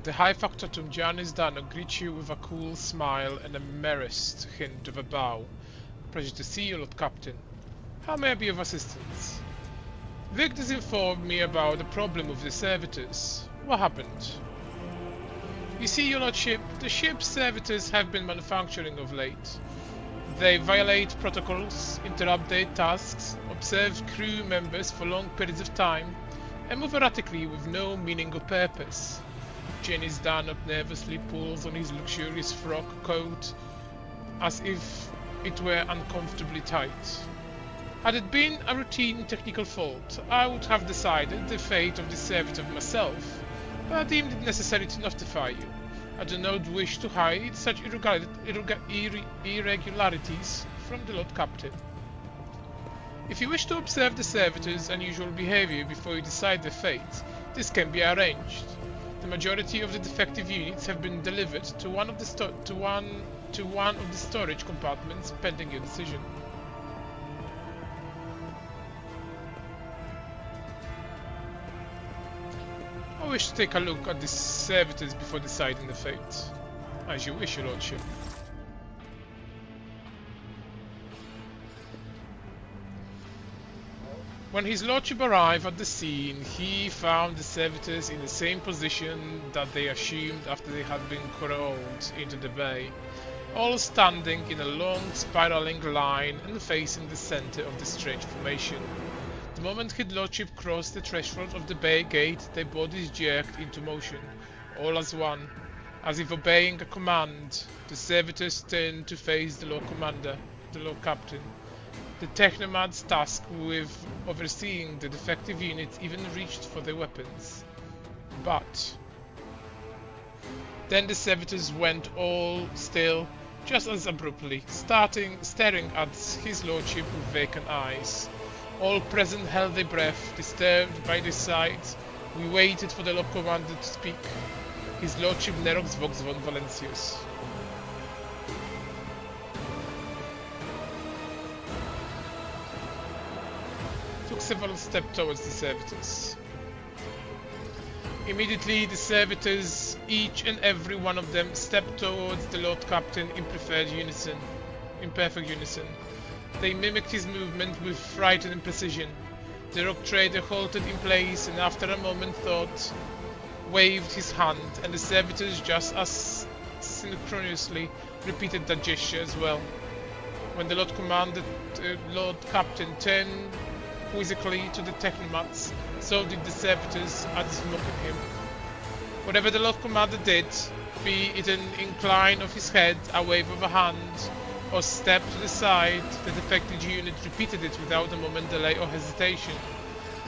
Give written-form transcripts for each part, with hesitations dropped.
The High Factotum Giannis Dano greets you with a cool smile and a merest hint of a bow. Pleasure to see you, Lord Captain. How may I be of assistance? Victor's informed me about the problem with the servitors. What happened? You see, your lordship, the ship's servitors have been manufacturing of late. They violate protocols, interrupt their tasks, observe crew members for long periods of time, and move erratically with no meaning or purpose. Janis Danop nervously pulls on his luxurious frock coat as if it were uncomfortably tight. Had it been a routine technical fault, I would have decided the fate of the servitor myself, but I deemed it necessary to notify you. I do not wish to hide such irregularities from the Lord Captain. If you wish to observe the servitors' unusual behavior before you decide their fate, this can be arranged. The majority of the defective units have been delivered to one of the storage compartments pending your decision. I wish to take a look at the servitors before deciding the fate. As you wish, your lordship. When his lordship arrived at the scene, he found the servitors in the same position that they assumed after they had been corralled into the bay, all standing in a long spiraling line and facing the center of the strange formation. The moment his lordship crossed the threshold of the bay gate, their bodies jerked into motion, all as one. As if obeying a command, the servitors turned to face the Lord Commander, the Lord Captain. The Technomad's task with overseeing the defective units even reached for their weapons. But then the servitors went all still, just as abruptly, staring at his lordship with vacant eyes. All present held their breath, disturbed by the sight. We waited for the Lord Commander to speak. His lordship Nerox Vox von Valencius. Took several steps towards the servitors. Immediately the servitors, each and every one of them, stepped towards the Lord Captain in perfect unison. They mimicked his movement with frightening precision. The rock trader halted in place and after a moment's thought waved his hand, and the servitors just as synchronously repeated that gesture as well. When the Lord Captain turned quizzically to the Technomats, so did the servitors as mocking him. Whatever the Lord Commander did, be it an incline of his head, a wave of a hand, or step to the side, the defective unit repeated it without a moment's delay or hesitation,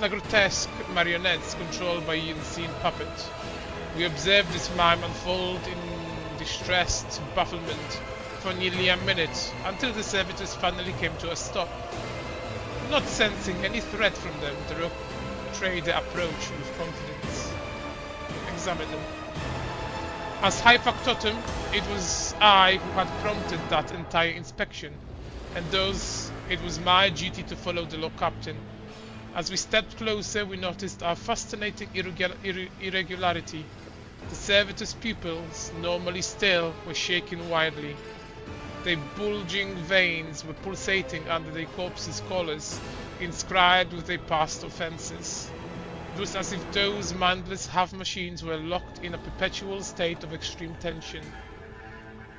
like grotesque marionettes controlled by an unseen puppet. We observed this mime unfold in distressed bafflement for nearly a minute, until the servitors finally came to a stop. Not sensing any threat from them, the rock trader approached with confidence. Examine them. As High Factotum, it was I who had prompted that entire inspection, and thus it was my duty to follow the Lord Captain. As we stepped closer, we noticed a fascinating irregularity. The servitors' pupils, normally still, were shaking wildly. Their bulging veins were pulsating under their corpses' collars, inscribed with their past offences. It was as if those mindless half-machines were locked in a perpetual state of extreme tension.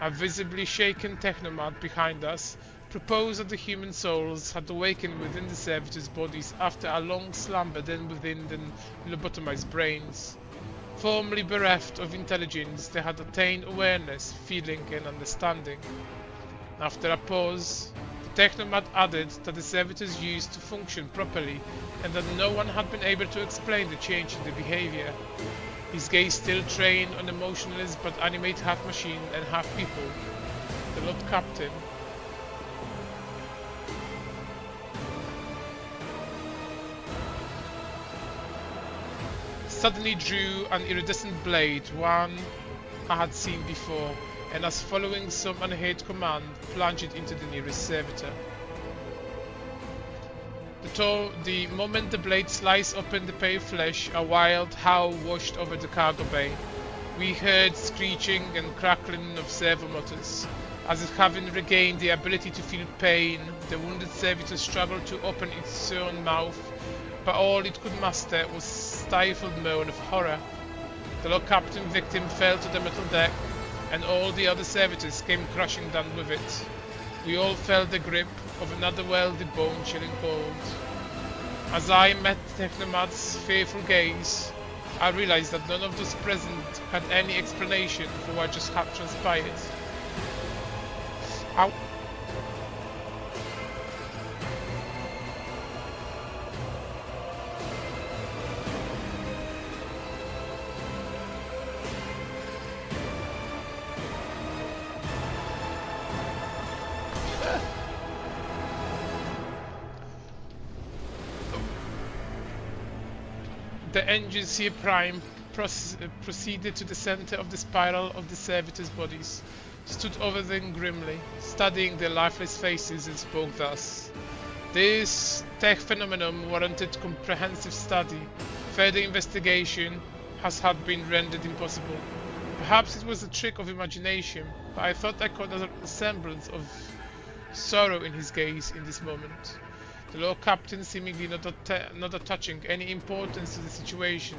A visibly shaken Technomat behind us proposed that the human souls had awakened within the servitors' bodies after a long slumber then within the lobotomized brains. Formerly bereft of intelligence, they had attained awareness, feeling and understanding. After a pause, the Technomat added that the servitors used to function properly and that no one had been able to explain the change in their behavior. His gaze still trained on the motionless but animate half-machine and half-people, the Lord Captain. Suddenly drew an iridescent blade, one I had seen before, and as following some unheard command, plunged it into the nearest servitor. The moment the blade sliced open the pale flesh, a wild howl washed over the cargo bay. We heard screeching and crackling of servo motors. As if having regained the ability to feel pain, the wounded servitor struggled to open its own mouth, but all it could muster was a stifled moan of horror. The low captain victim fell to the metal deck, and all the other servitors came crashing down with it. We all felt the grip of an otherworldly bone-chilling cold. As I met Technomad's fearful gaze, I realized that none of those present had any explanation for what just had transpired. Ow. The Engineer Prime proceeded to the center of the spiral of the servitors' bodies, stood over them grimly, studying their lifeless faces, and spoke thus. This tech phenomenon warranted comprehensive study. Further investigation has had been rendered impossible. Perhaps it was a trick of imagination, but I thought I caught a semblance of sorrow in his gaze in this moment. The Lord Captain, seemingly not attaching any importance to the situation,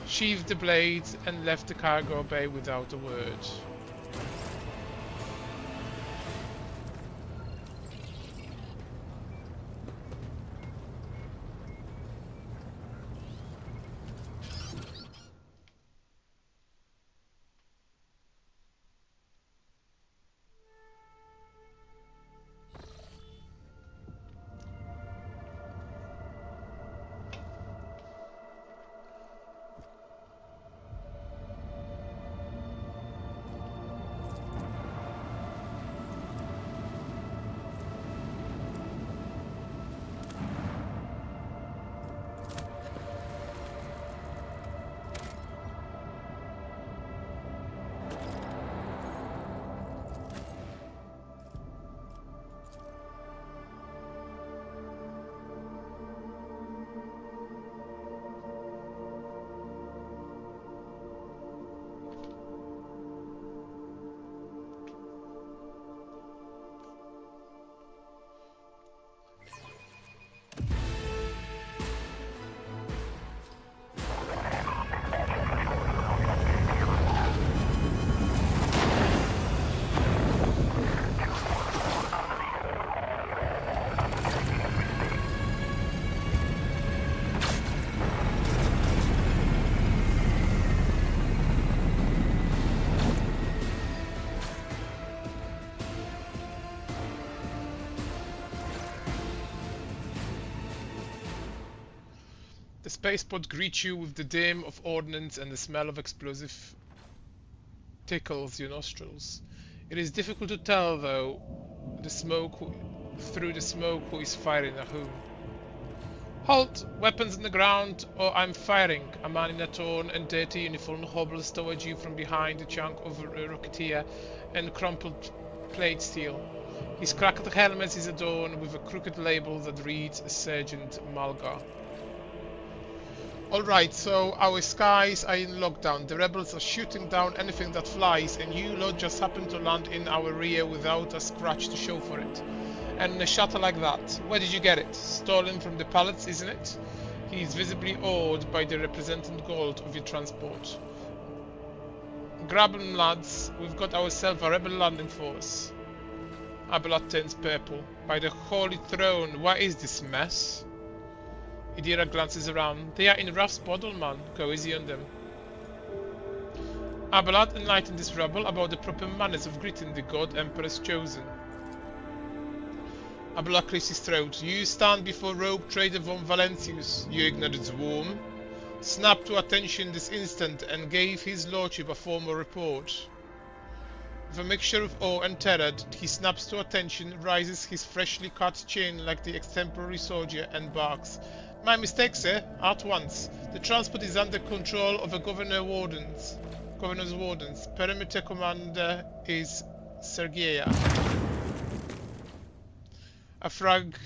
sheathed the blades and left the cargo bay without a word. The spaceport greets you with the dim of ordnance and the smell of explosive tickles your nostrils. It is difficult to tell, though, through the smoke who is firing at whom. Halt! Weapons on the ground, or I'm firing! A man in a torn and dirty uniform hobbles towards you from behind a chunk of rocketeer and crumpled plate steel. His cracked helmet is adorned with a crooked label that reads Sergeant Malgar. Alright, so our skies are in lockdown. The rebels are shooting down anything that flies, and you lot just happen to land in our rear without a scratch to show for it. And a shuttle like that, where did you get it? Stolen from the pallets, isn't it? He is visibly awed by the represented gold of your transport. Grab 'em, lads, we've got ourselves a rebel landing force. Abelard turns purple. By the Holy Throne, what is this mess? Idira glances around. They are in rough spot, old man. Go easy on them. Abelard enlightened this rebel about the proper manners of greeting the God Emperor's chosen. Abelard clears his throat. You stand before Rogue Trader von Valentius, you ignorant worm. Snapped to attention this instant and gave his lordship a formal report. With a mixture of awe and terror, he snaps to attention, raises his freshly cut chin like the extemporary soldier, and barks. My mistake, sir. At once. The transport is under control of the Governor's Wardens. Perimeter commander is Sergeia. A frag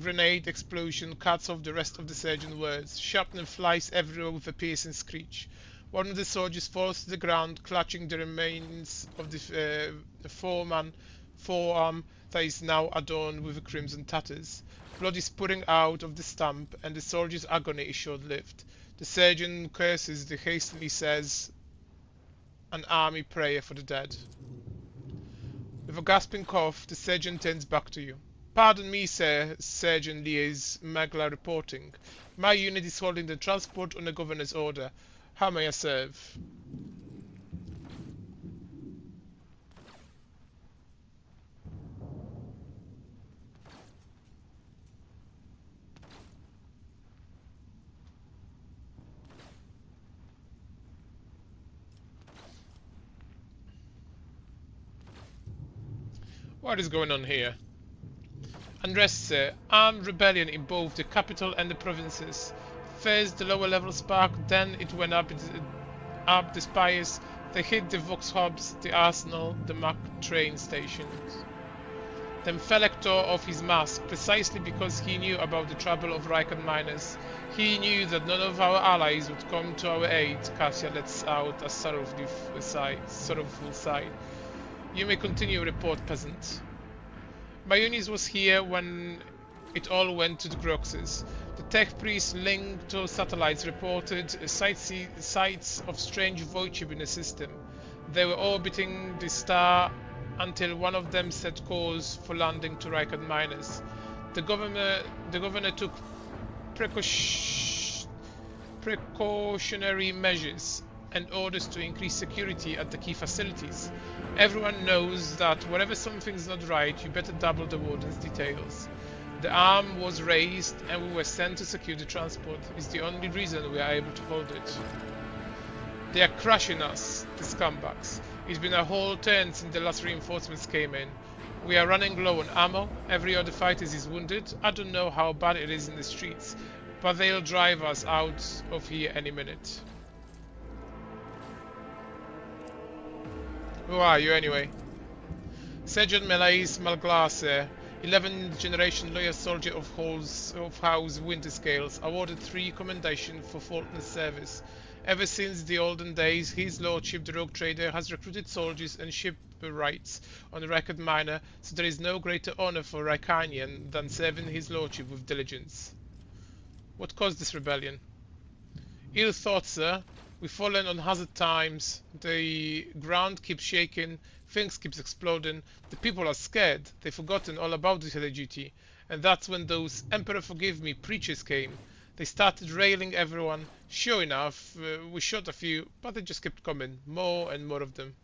grenade explosion cuts off the rest of the surgeon's words. Shrapnel flies everywhere with a piercing screech. One of the soldiers falls to the ground, clutching the remains of the forearm that is now adorned with crimson tatters. Blood is pouring out of the stump, and the soldier's agony is short-lived. The surgeon curses and hastily says an army prayer for the dead. With a gasping cough, the surgeon turns back to you. Pardon me, sir, Sergeant Lies Magla reporting. My unit is holding the transport on the governor's order. How may I serve? What is going on here? Unrest, sir. Armed rebellion in both the capital and the provinces. First the lower level spark, then it went up the spires. They hit the Vox hubs, the arsenal, the Mack train stations. Then Felek tore off his mask, precisely because he knew about the trouble of Riken miners. He knew that none of our allies would come to our aid. Cassia lets out a sorrowful sigh. You may continue, report, peasant. My unit was here when it all went to the Groxes. The tech priest linked to satellites reported sights of strange void ship in the system. They were orbiting the star until one of them set course for landing to Riken miners. The governor took precautionary measures and orders to increase security at the key facilities. Everyone knows that wherever something's not right, you better double the warden's details. The arm was raised and we were sent to secure the transport. It's the only reason we are able to hold it. They are crushing us, the scumbags. It's been a whole turn since the last reinforcements came in. We are running low on ammo, every other fighter is wounded. I don't know how bad it is in the streets, but they'll drive us out of here any minute. Who are you anyway? Sergeant Melais Malglaser, 11th generation loyal soldier of House Winterscales, awarded 3 commendation for faultless service. Ever since the olden days, his lordship, the rogue trader, has recruited soldiers and shipwrights on the record miner, so there is no greater honor for Rykanian than serving his lordship with diligence. What caused this rebellion? Ill thought, sir. We've fallen on hazard times, the ground keeps shaking, things keeps exploding, the people are scared, they've forgotten all about the duty, and that's when those Emperor forgive me preachers came. They started railing everyone. Sure enough, we shot a few, but they just kept coming, more and more of them.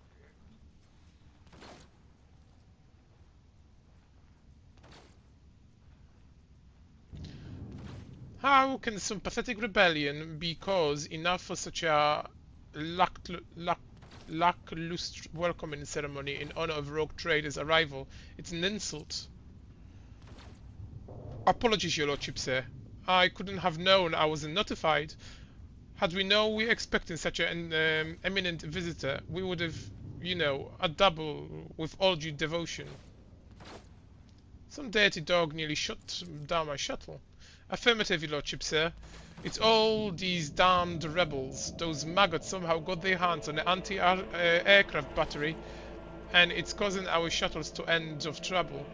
How can some pathetic rebellion be cause enough for such a lackluster welcoming ceremony in honor of rogue trader's arrival? It's an insult. Apologies, your lordship, sir. I couldn't have known I wasn't notified. Had we known we were expecting such an eminent visitor, we would have, you know, a double with all due devotion. Some dirty dog nearly shot down my shuttle. Affirmative, your lordship, sir. It's all these damned rebels. Those maggots somehow got their hands on the anti-aircraft battery, and it's causing our shuttles to end of trouble.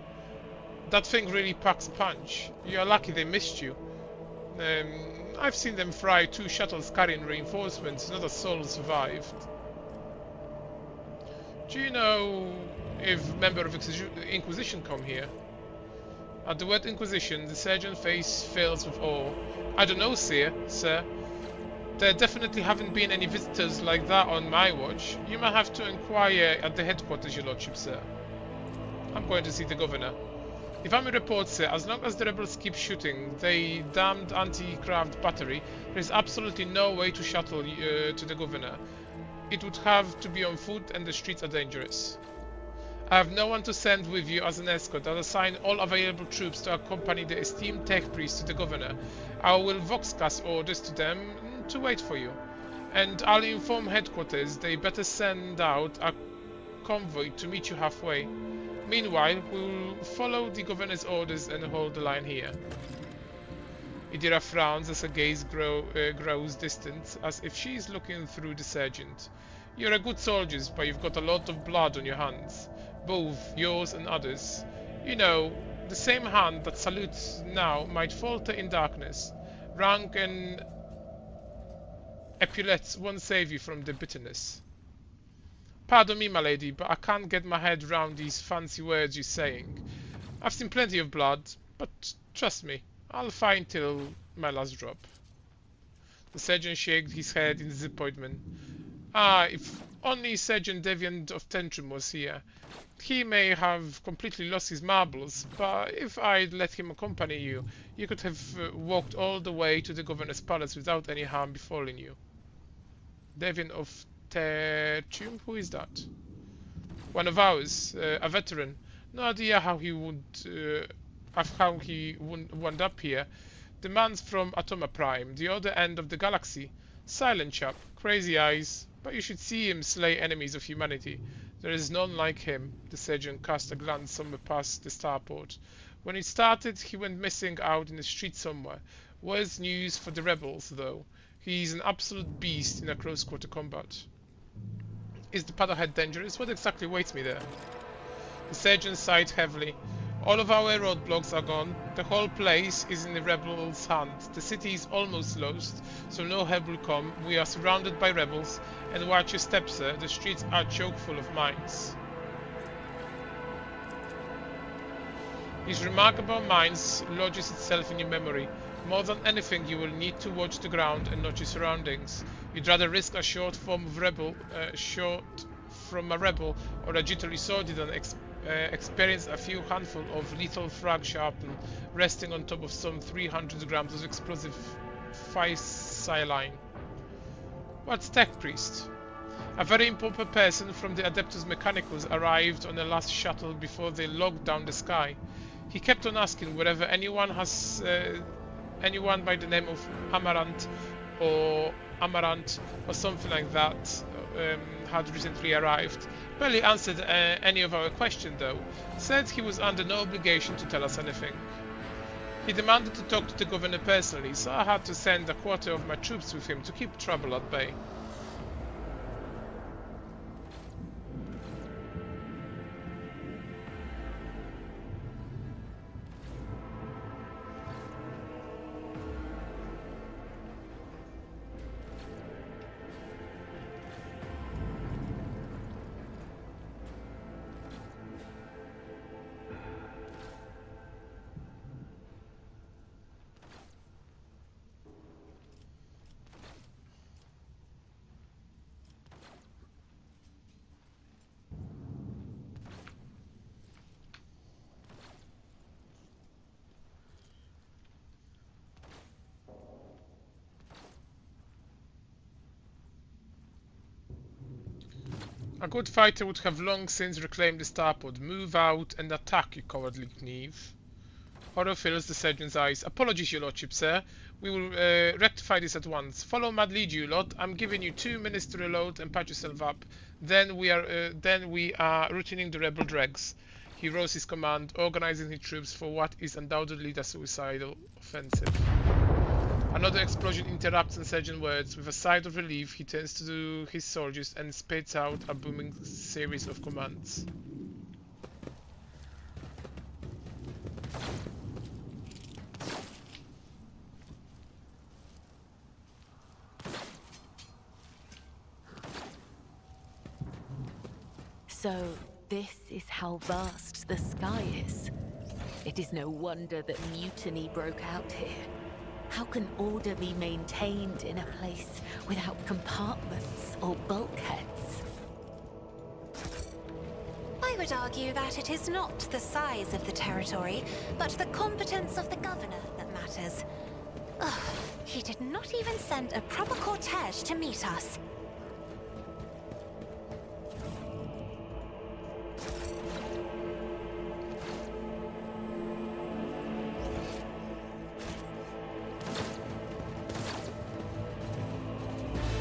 That thing really packs punch. You are lucky they missed you. I've seen them fry 2 shuttles carrying reinforcements. Not a soul survived. Do you know if member of Inquisition come here? At the word Inquisition, the sergeant's face fills with awe. I don't know, sir. There definitely haven't been any visitors like that on my watch. You might have to inquire at the headquarters, your lordship, sir. I'm going to see the governor. If I may report, sir, as long as the rebels keep shooting the damned anti-craft battery, there is absolutely no way to shuttle to the governor. It would have to be on foot, and the streets are dangerous. I have no one to send with you as an escort. I'll assign all available troops to accompany the esteemed tech priest to the governor. I will voxcast orders to them to wait for you. And I'll inform headquarters they better send out a convoy to meet you halfway. Meanwhile, we'll follow the governor's orders and hold the line here. Idira frowns as her gaze grows distant, as if she is looking through the sergeant. You're a good soldier, but you've got a lot of blood on your hands, both yours and others. You know, the same hand that salutes now might falter in darkness. Rank and epaulets won't save you from the bitterness. Pardon me, my lady, but I can't get my head round these fancy words you're saying. I've seen plenty of blood, but trust me, I'll fight till my last drop. The sergeant shook his head in disappointment. Ah, if only Sergeant Deviant of Tantrum was here. He may have completely lost his marbles, but if I'd let him accompany you, you could have walked all the way to the governor's palace without any harm befalling you. Deviant of Tantrum? Who is that? One of ours, a veteran. No idea how he would wound up here. The man's from Atoma Prime, the other end of the galaxy. Silent chap, crazy eyes, but you should see him slay enemies of humanity. There is none like him. The sergeant cast a glance somewhere past the starport. When it started, he went missing out in the street somewhere. Worse news for the rebels, though. He's an absolute beast in a close-quarter combat. Is the paddlehead dangerous? What exactly waits me there? The sergeant sighed heavily. All of our roadblocks are gone. The whole place is in the rebels' hands. The city is almost lost, so no help will come. We are surrounded by rebels, and watch your step, sir. The streets are chock full of mines. His remark about mines lodges itself in your memory. More than anything, you will need to watch the ground and not your surroundings. You'd rather risk a shot from a rebel or a jittery soldier than experience a few handful of lethal frag sharpened, resting on top of some 300 grams of explosive physaline. What's Tech Priest? A very important person from the Adeptus Mechanicus arrived on the last shuttle before they locked down the sky. He kept on asking wherever anyone by the name of Amaranth or something like that had recently arrived. Barely answered any of our questions though. Said he was under no obligation to tell us anything. He demanded to talk to the governor personally, so I had to send a quarter of my troops with him to keep trouble at bay. A good fighter would have long since reclaimed the starport. Move out and attack, you cowardly knave. Horror fills the sergeant's eyes. Apologies, your lordship, sir. We will rectify this at once. Follow Mad Lead, you lot. I'm giving you 2 minutes to reload and patch yourself up. Then we are routining the rebel dregs. He rose his command, organizing his troops for what is undoubtedly the suicidal offensive. Another explosion interrupts the sergeant's words. With a sigh of relief, he turns to his soldiers and spits out a booming series of commands. So, this is how vast the sky is. It is no wonder that mutiny broke out here. How can order be maintained in a place without compartments or bulkheads? I would argue that it is not the size of the territory, but the competence of the governor that matters. Ugh, he did not even send a proper cortege to meet us.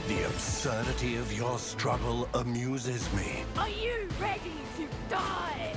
The absurdity of your struggle amuses me. Are you ready to die?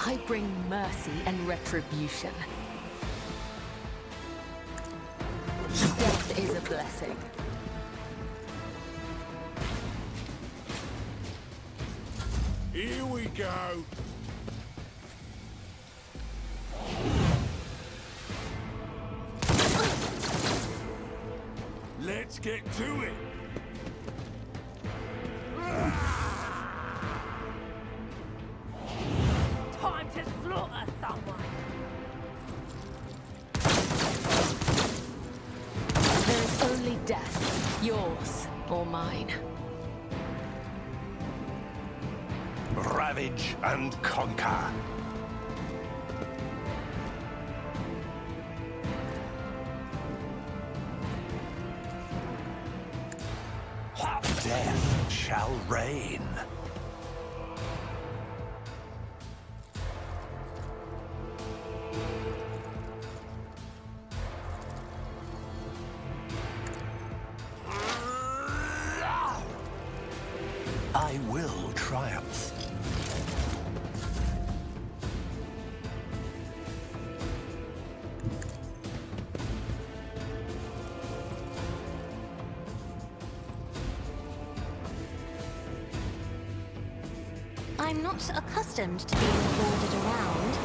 I bring mercy and retribution. Death is a blessing. Here we go. Let's get to it. Time to slaughter someone. There's only death, yours or mine. Ravage and conquer. Death shall reign. I will triumph. I'm not accustomed to being ordered around.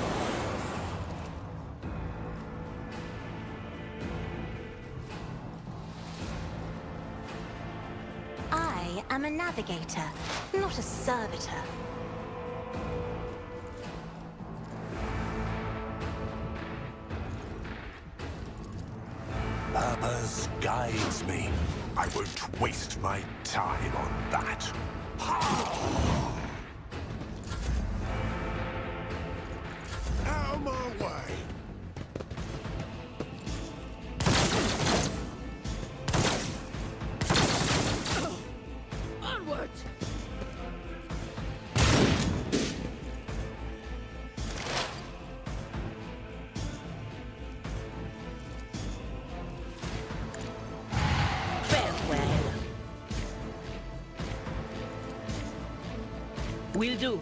I am a navigator, not a servitor. Purpose guides me. I won't waste my time on that. Out of my way. Onward! Farewell. Will do.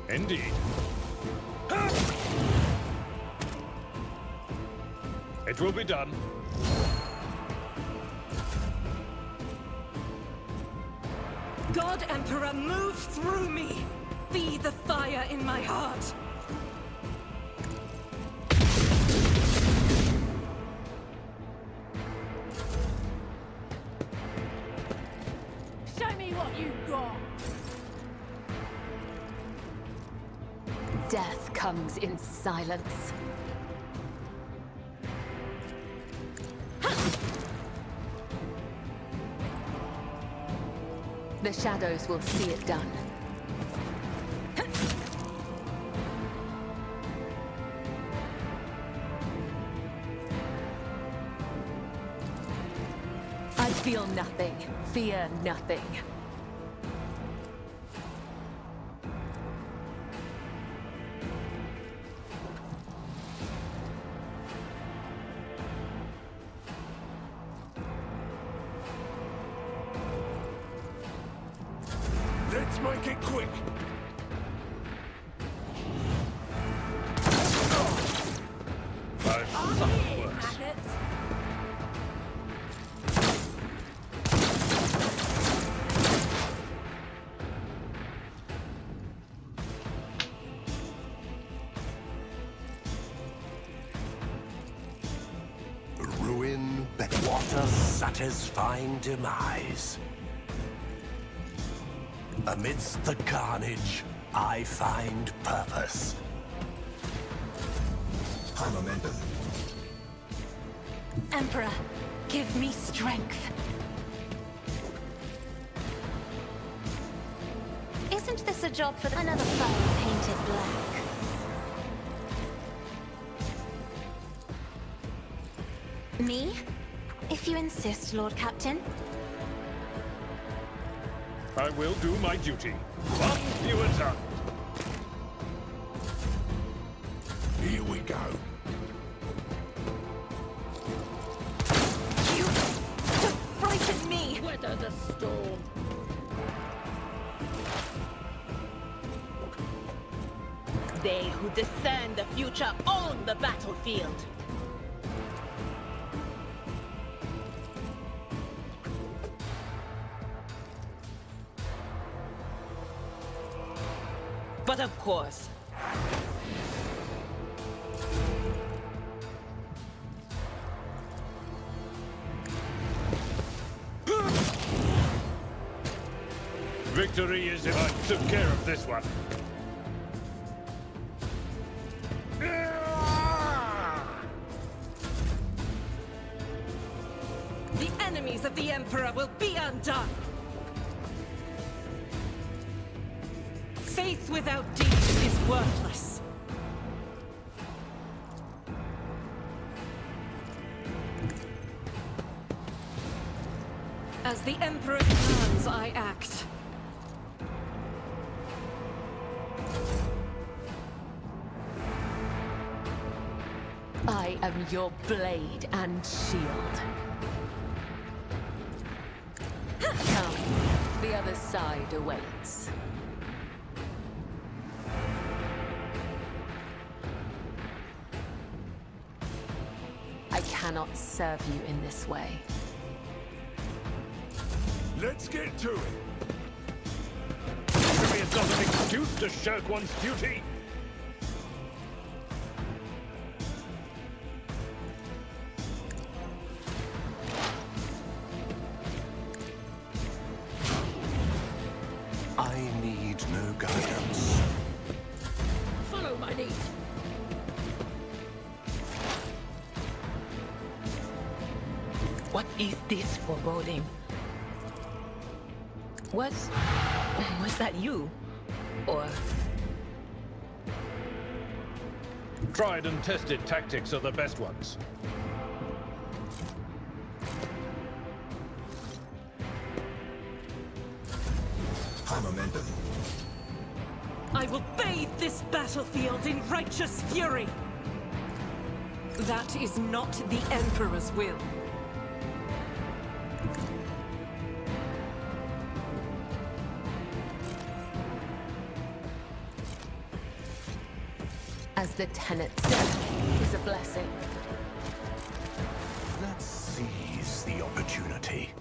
Indeed. It will be done. God Emperor, move through me! Be the fire in my heart! Show me what you've got! Death comes in silence. The shadows will see it done. I feel nothing, fear nothing. Let's make it quick. But something worse. Maggots! Ruin, but what a satisfying demise. Amidst the carnage, I find purpose. High momentum. Emperor, give me strength. Isn't this a job for another foe painted black? Me? If you insist, Lord Captain. I will do my duty. One fewer tongue. Here we go. You don't frighten me! Weather the storm. They who discern the future own the battlefield. But of course, Victory is if I took care of this one. The enemies of the Emperor will be undone! Faith without deeds is worthless. As the Emperor commands, I act. I am your blade and shield. Come, the other side awaits. I cannot serve you in this way. Let's get to it. Victory is not an excuse to shirk one's duty. I need no guidance. follow my lead. What is this foreboding? Was that you? Or Tried and tested tactics are the best ones. High momentum. I will bathe this battlefield in righteous fury! That is not the Emperor's will. As the tenet said, is a blessing. Let's seize the opportunity.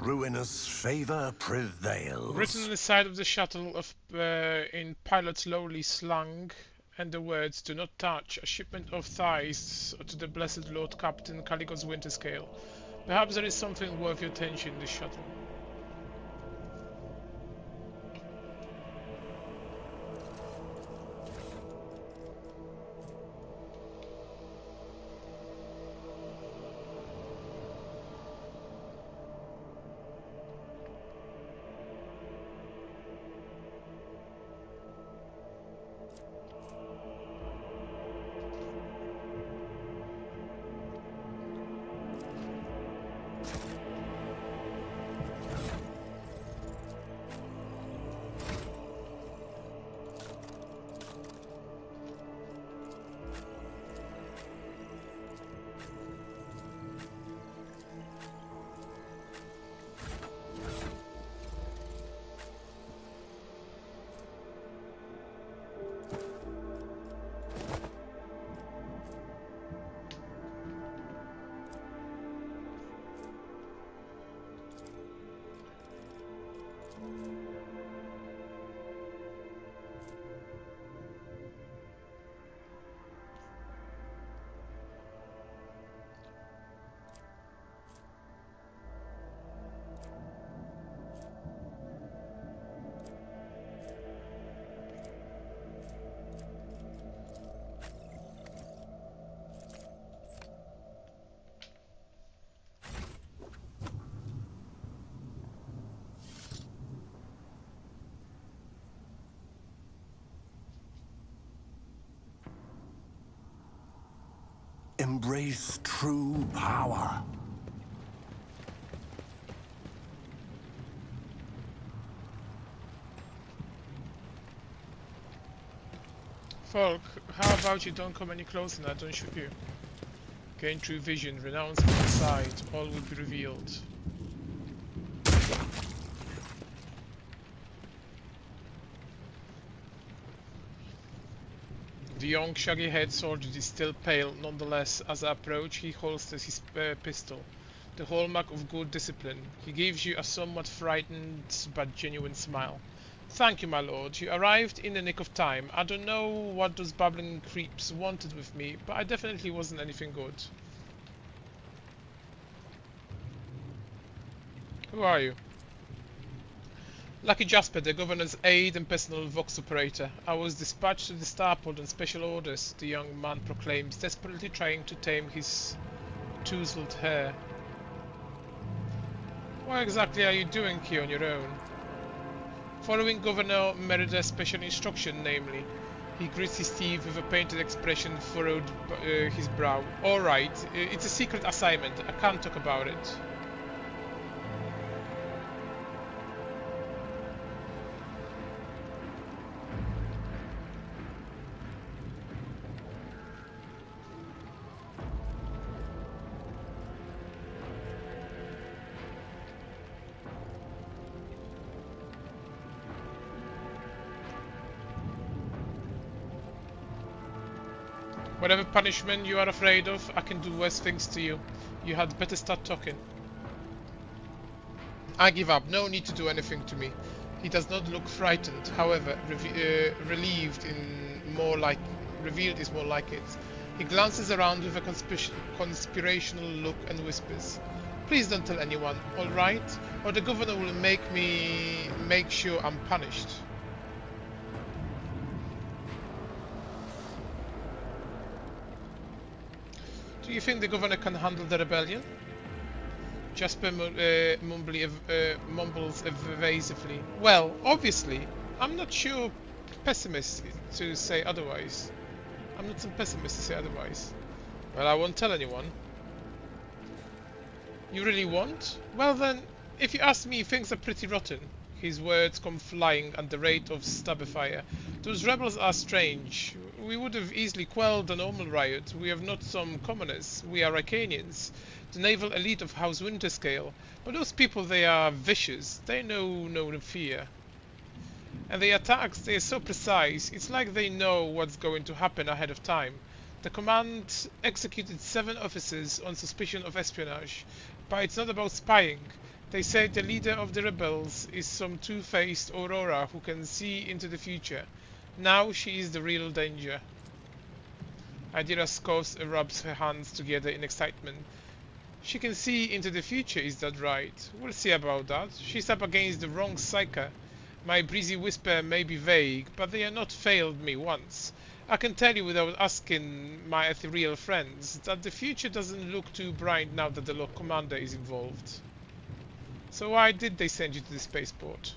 ruinous favor prevails. Written on the side of the shuttle in pilot's lowly slang, and the words, "Do not touch a shipment of thighs to the blessed Lord Captain Caligot's winter scale." Perhaps there is something worth your attention in this shuttle. Embrace true power. Folk, how about you don't come any closer and I don't shoot you? Gain true vision, renounce from the sight, all will be revealed. The young shaggy-haired soldier is still pale, nonetheless. As I approach, he holsters his pistol, the hallmark of good discipline. He gives you a somewhat frightened but genuine smile. "Thank you, my lord. You arrived in the nick of time. I don't know what those babbling creeps wanted with me, but I definitely wasn't anything good." Who are you? Lucky Jasper, the governor's aide and personal vox operator. "I was dispatched to the starport on special orders," the young man proclaims, desperately trying to tame his tousled hair. "What exactly are you doing here on your own?" "Following Governor Merida's special instruction, namely." He grits his teeth with a painted expression furrowed his brow. "All right, it's a secret assignment. I can't talk about it." "Whatever punishment you are afraid of, I can do worse things to you. You had better start talking." I give up. No need to do anything to me. He does not look frightened, however, revealed is more like it. He glances around with a conspirational look and whispers, "Please don't tell anyone, all right? Or the governor will make sure I'm punished." "Do you think the governor can handle the rebellion?" Jasper mumbles evasively. "Well, obviously. I'm not sure pessimist to say otherwise. I'm not some pessimist to say otherwise." "Well, I won't tell anyone." "You really won't? Well then, if you ask me, things are pretty rotten." His words come flying at the rate of stabber fire. "Those rebels are strange. We would have easily quelled a normal riot. We are not some commoners. We are Icanians, the naval elite of House Winterscale. But those people, they are vicious. They know no fear. And the attacks, they are so precise. It's like they know what's going to happen ahead of time. The command executed 7 officers on suspicion of espionage. But it's not about spying. They say the leader of the rebels is some two-faced Aurora who can see into the future. Now she is the real danger. Idira's corpse rubs her hands together in excitement. She can see into the future, is that right? We'll see about that. She's up against the wrong psyker. My breezy whisper may be vague, but they have not failed me once. I can tell you without asking my ethereal friends that the future doesn't look too bright now that the Lord Commander is involved. So why did they send you to the spaceport?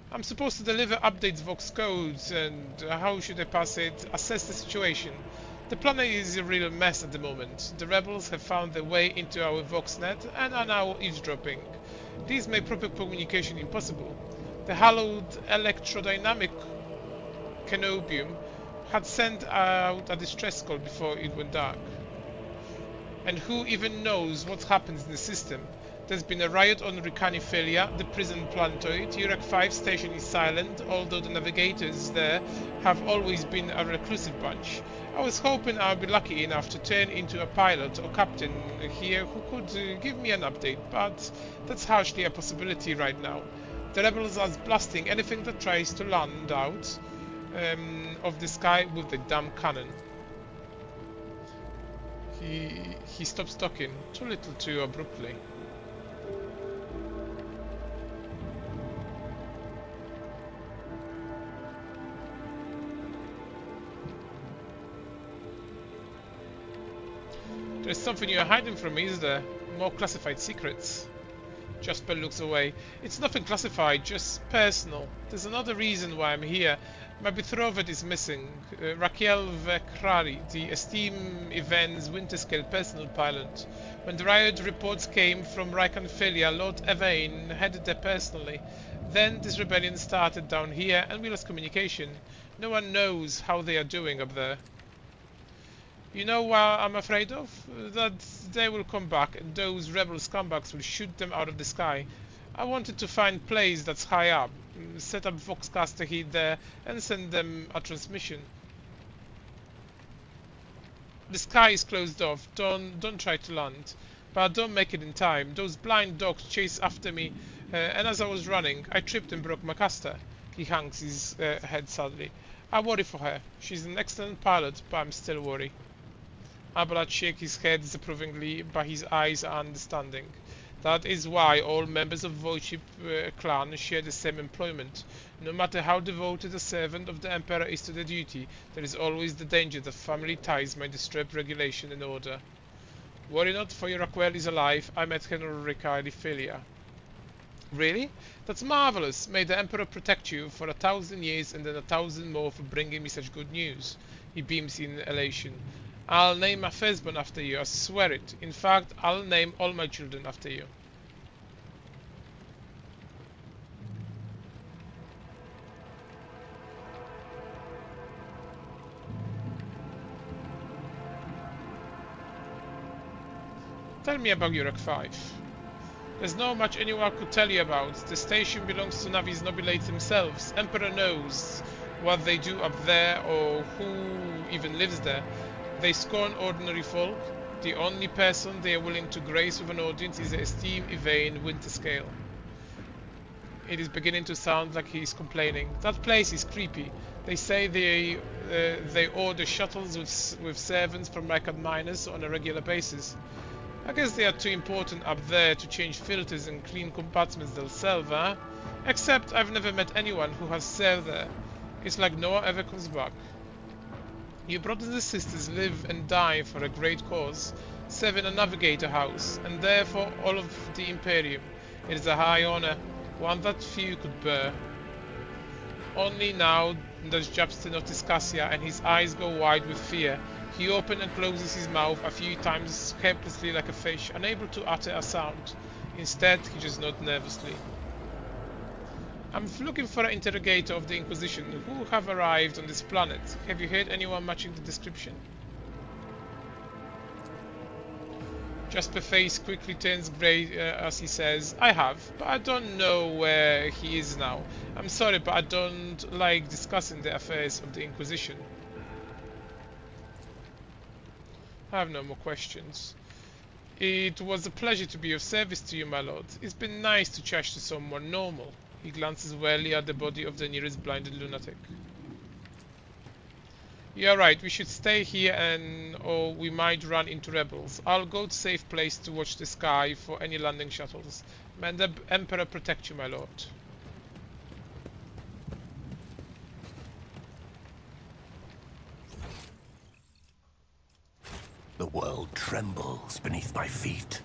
I'm supposed to deliver updates, Vox codes, and how should I pass it? Assess the situation. The planet is a real mess at the moment. The rebels have found their way into our Voxnet and are now eavesdropping. These make proper communication impossible. The hallowed electrodynamic Canobium had sent out a distress call before it went dark. And who even knows what happens in the system? There's been a riot on Ricaniphilia, the prison planetoid. Yurak 5 station is silent, although the navigators there have always been a reclusive bunch. I was hoping I'd be lucky enough to turn into a pilot or captain here who could give me an update, but that's hardly a possibility right now. The rebels are blasting anything that tries to land out of the sky with the damn cannon. He stops talking, too little too abruptly. There's something you're hiding from me, is there? More classified secrets. Jasper looks away. It's nothing classified, just personal. There's another reason why I'm here. My betrothed is missing. Raquel Vecrari, the esteemed event's Winterscale personal pilot. When the riot reports came from Ricanphilia, Lord Evane headed there personally. Then this rebellion started down here and we lost communication. No one knows how they are doing up there. You know what I'm afraid of? That they will come back and those rebel scumbags will shoot them out of the sky. I wanted to find a place that's high up, set up Voxcaster heat there and send them a transmission. The sky is closed off, don't try to land. But don't make it in time. Those blind dogs chased after me and as I was running I tripped and broke my caster. He hangs his head sadly. I worry for her. She's an excellent pilot, but I'm still worried. Abelard shakes his head disapprovingly, but his eyes are understanding. That is why all members of Voidship clan share the same employment. No matter how devoted a servant of the Emperor is to their duty, there is always the danger that family ties might disturb regulation and order. Worry not, for your Raquel is alive. I met her in Ricaniphilia. Really? That's marvelous. May the Emperor protect you for 1,000 years and then 1,000 more for bringing me such good news. He beams in elation. I'll name my firstborn after you, I swear it. In fact, I'll name all my children after you. Tell me about Yurak 5. There's not much anyone could tell you about. The station belongs to Navi's nobilates themselves. Emperor knows what they do up there or who even lives there. They scorn ordinary folk. The only person they are willing to grace with an audience is the esteemed Evane Winterscale. It is beginning to sound like he is complaining. That place is creepy. They say they order shuttles with servants from Rican miners on a regular basis. I guess they are too important up there to change filters and clean compartments themselves, huh? Except I've never met anyone who has served there. It's like no one ever comes back. Your brothers and sisters live and die for a great cause, serving a navigator house, and therefore all of the Imperium. It is a high honor, one that few could bear. Only now does Japstin notice Cassia, and his eyes go wide with fear. He opens and closes his mouth a few times helplessly like a fish, unable to utter a sound. Instead, he just nods nervously. I'm looking for an interrogator of the Inquisition who have arrived on this planet. Have you heard anyone matching the description? Jasper's face quickly turns grey as he says, I have, but I don't know where he is now. I'm sorry, but I don't like discussing the affairs of the Inquisition. I have no more questions. It was a pleasure to be of service to you, my lord. It's been nice to chat to someone normal. He glances wearily at the body of the nearest blinded lunatic. You're right, we should stay here or we might run into rebels. I'll go to safe place to watch the sky for any landing shuttles. May the Emperor protect you, my lord. The world trembles beneath my feet.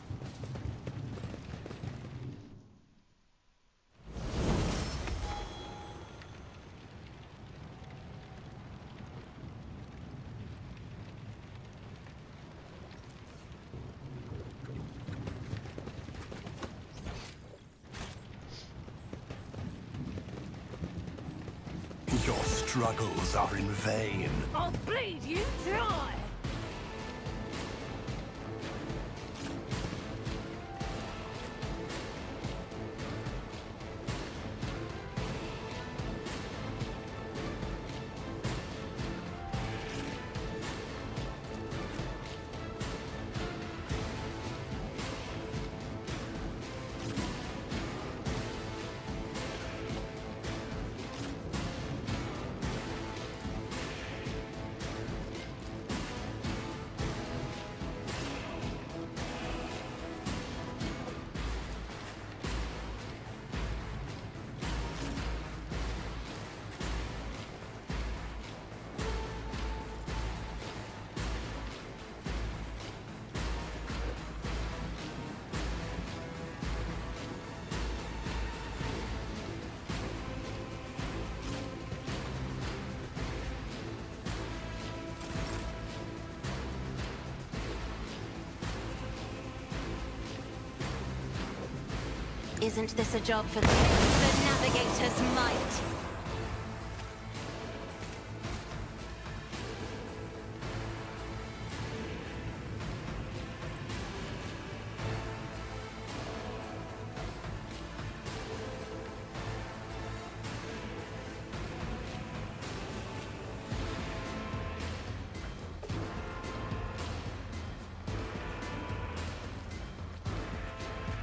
Your struggles are in vain. I'll bleed you dry! Isn't this a job for the Navigator's might?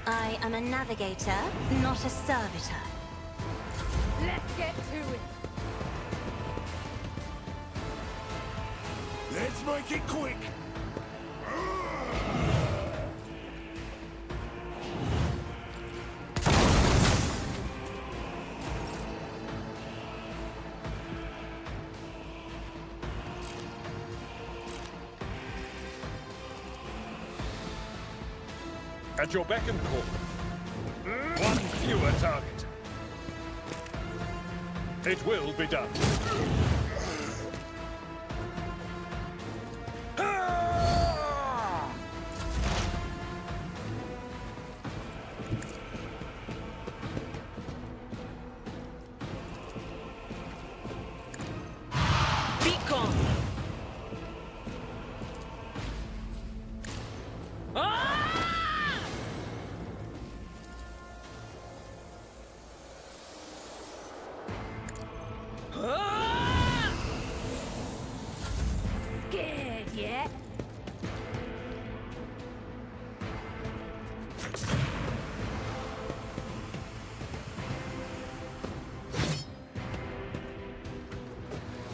I am a navigator, not a servitor. Let's get to it! Let's make it quick. At your beck and call. One fewer target. It will be done. Be gone! Scared yet?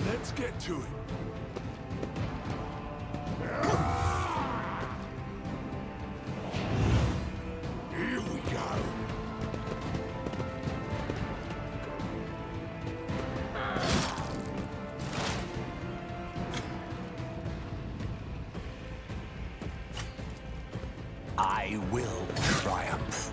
Let's get to it. Here we go. I will triumph.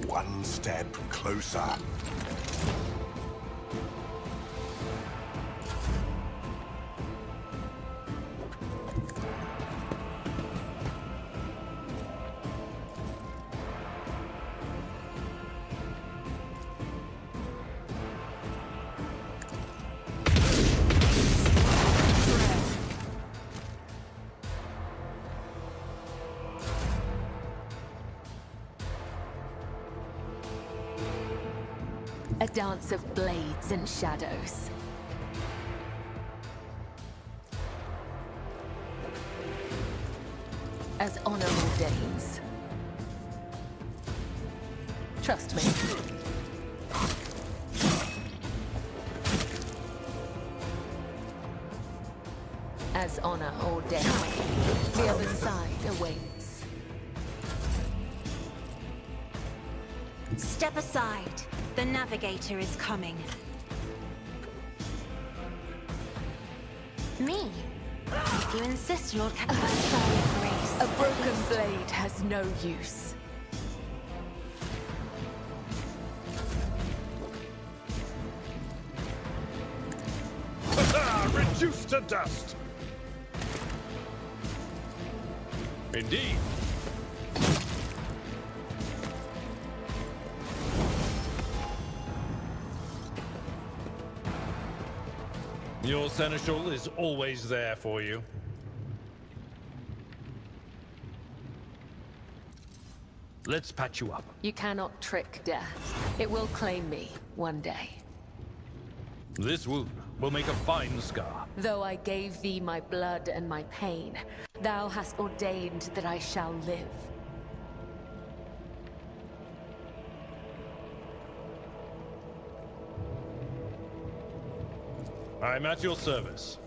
One step closer. A dance of blades and shadows. As honor ordains. Trust me. As honor ordains. The other side awaits. Step aside. The navigator is coming. Me? If you insist, Lord Captain. Grace. A broken blade has no use. Reduced to dust! Indeed. Your seneschal is always there for you. Let's patch you up. You cannot trick death. It will claim me one day. This wound will make a fine scar. Though I gave thee my blood and my pain, thou hast ordained that I shall live. I'm at your service.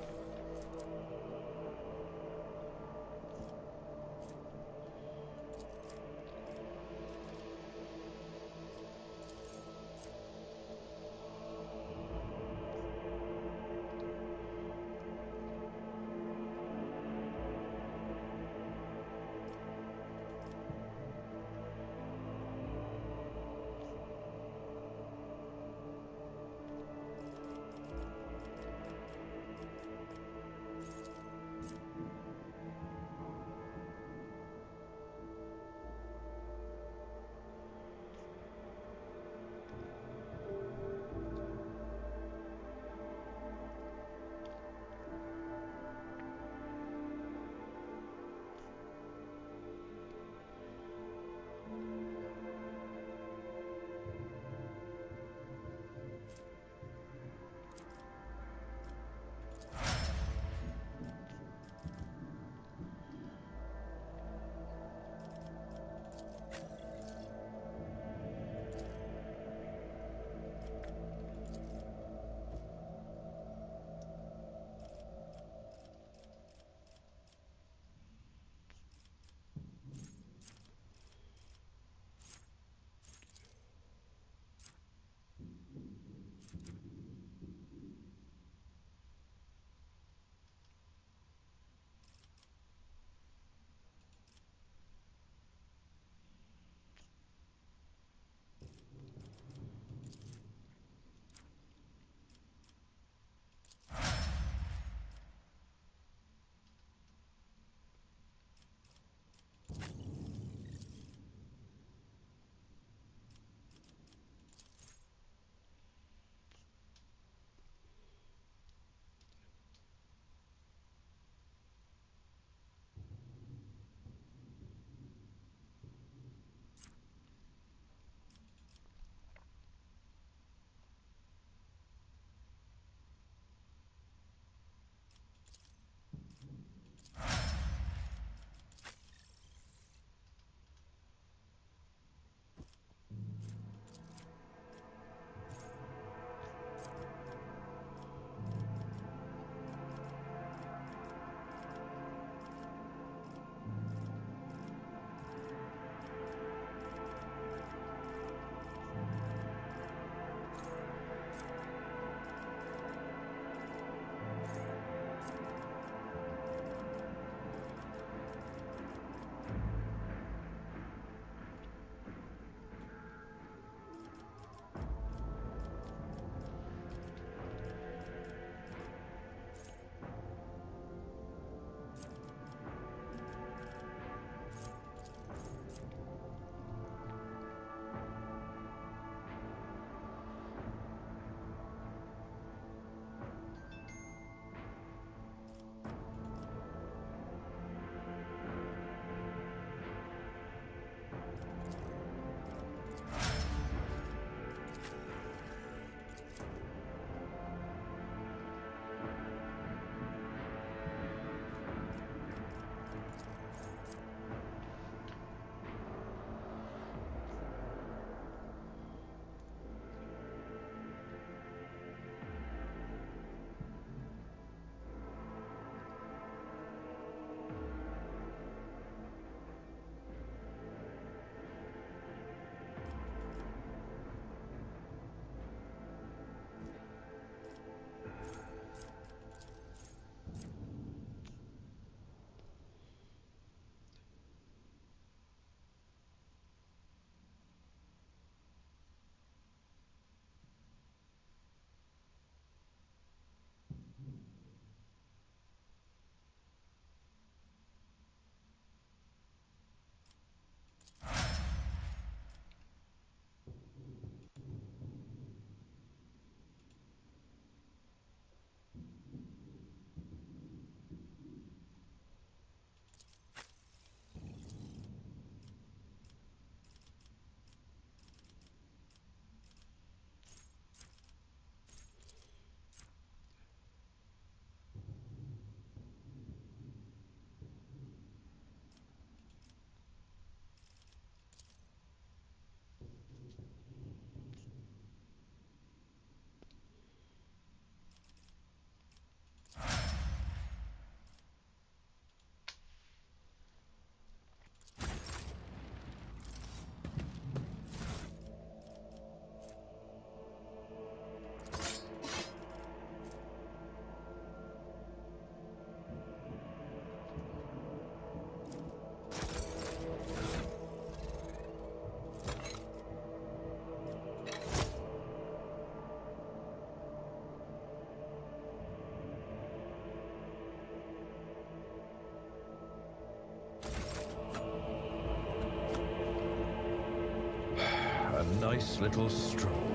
nice little stroll.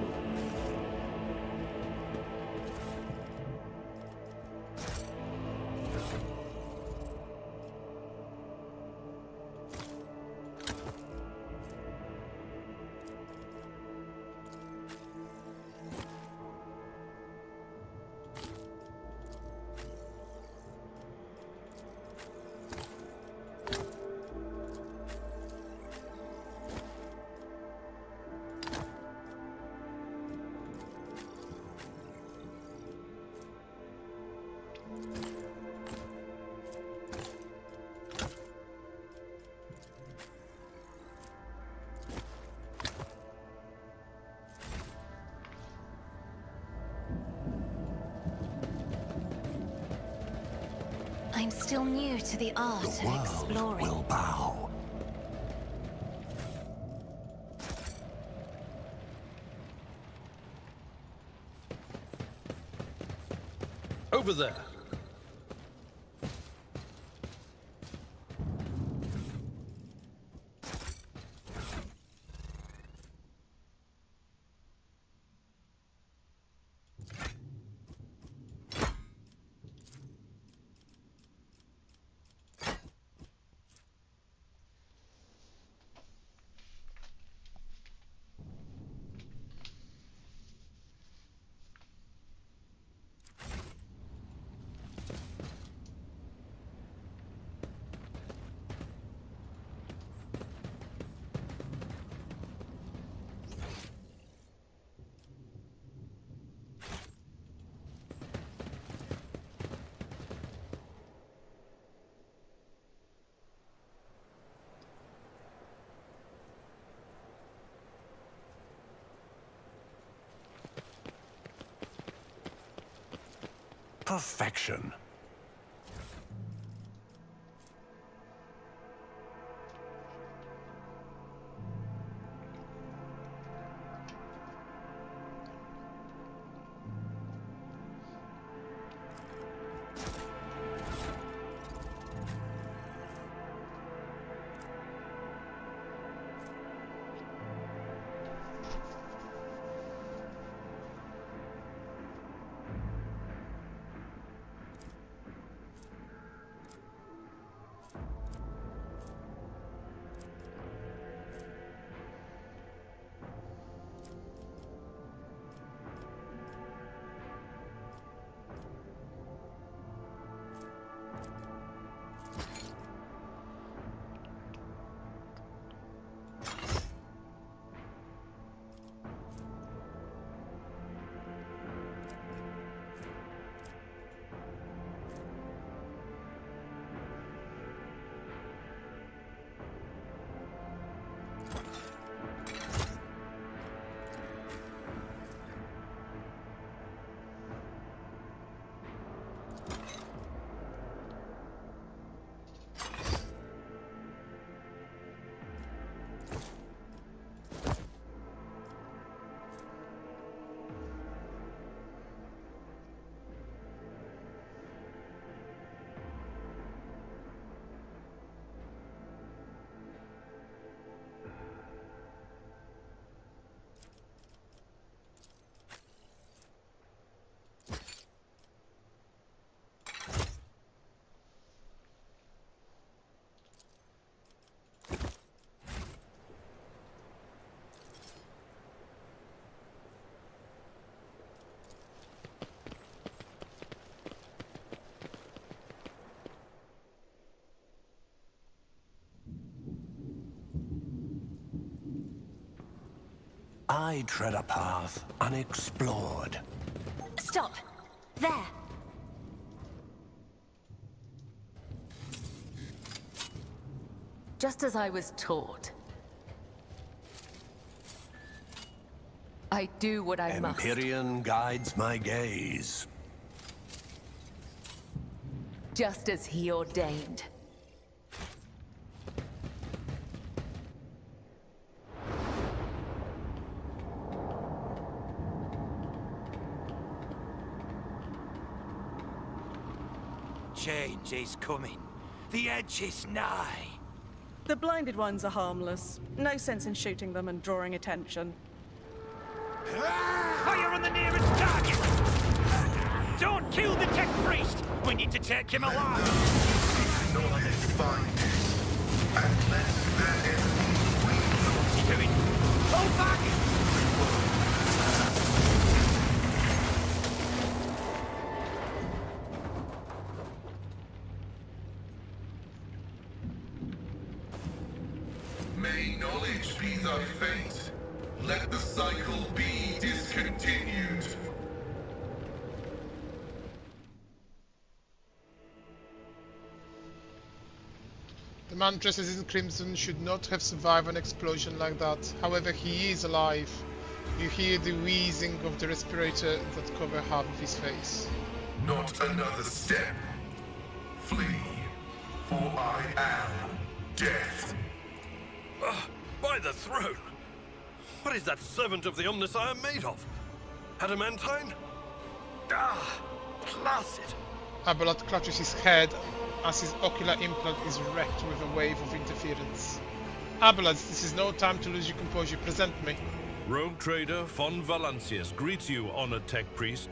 I'm still new to the art The of world exploring. will bow. Over there. Perfection. I tread a path unexplored. Stop! There! Just as I was taught. I do what I must. Empyrean guides my gaze. Just as he ordained. Change is coming. The edge is nigh. The blinded ones are harmless. No sense in shooting them and drawing attention. Fire on the nearest target! Don't kill the tech priest! We need to take him alive! Knowledge finding, and let their enemies win. What's he doing? Hold back! May knowledge be thy fate. Let the cycle be discontinued. The man dressed in crimson should not have survived an explosion like that. However, he is alive. You hear the wheezing of the respirator that covers half of his face. Not another step. Flee, for I am death. By the throne! What is that servant of the Omnissiah made of? Adamantine? Ah, placid. Abelard clutches his head as his ocular implant is wrecked with a wave of interference. Abelard, this is no time to lose your composure. Present me. Rogue trader von Valancius greets you, honored tech priest,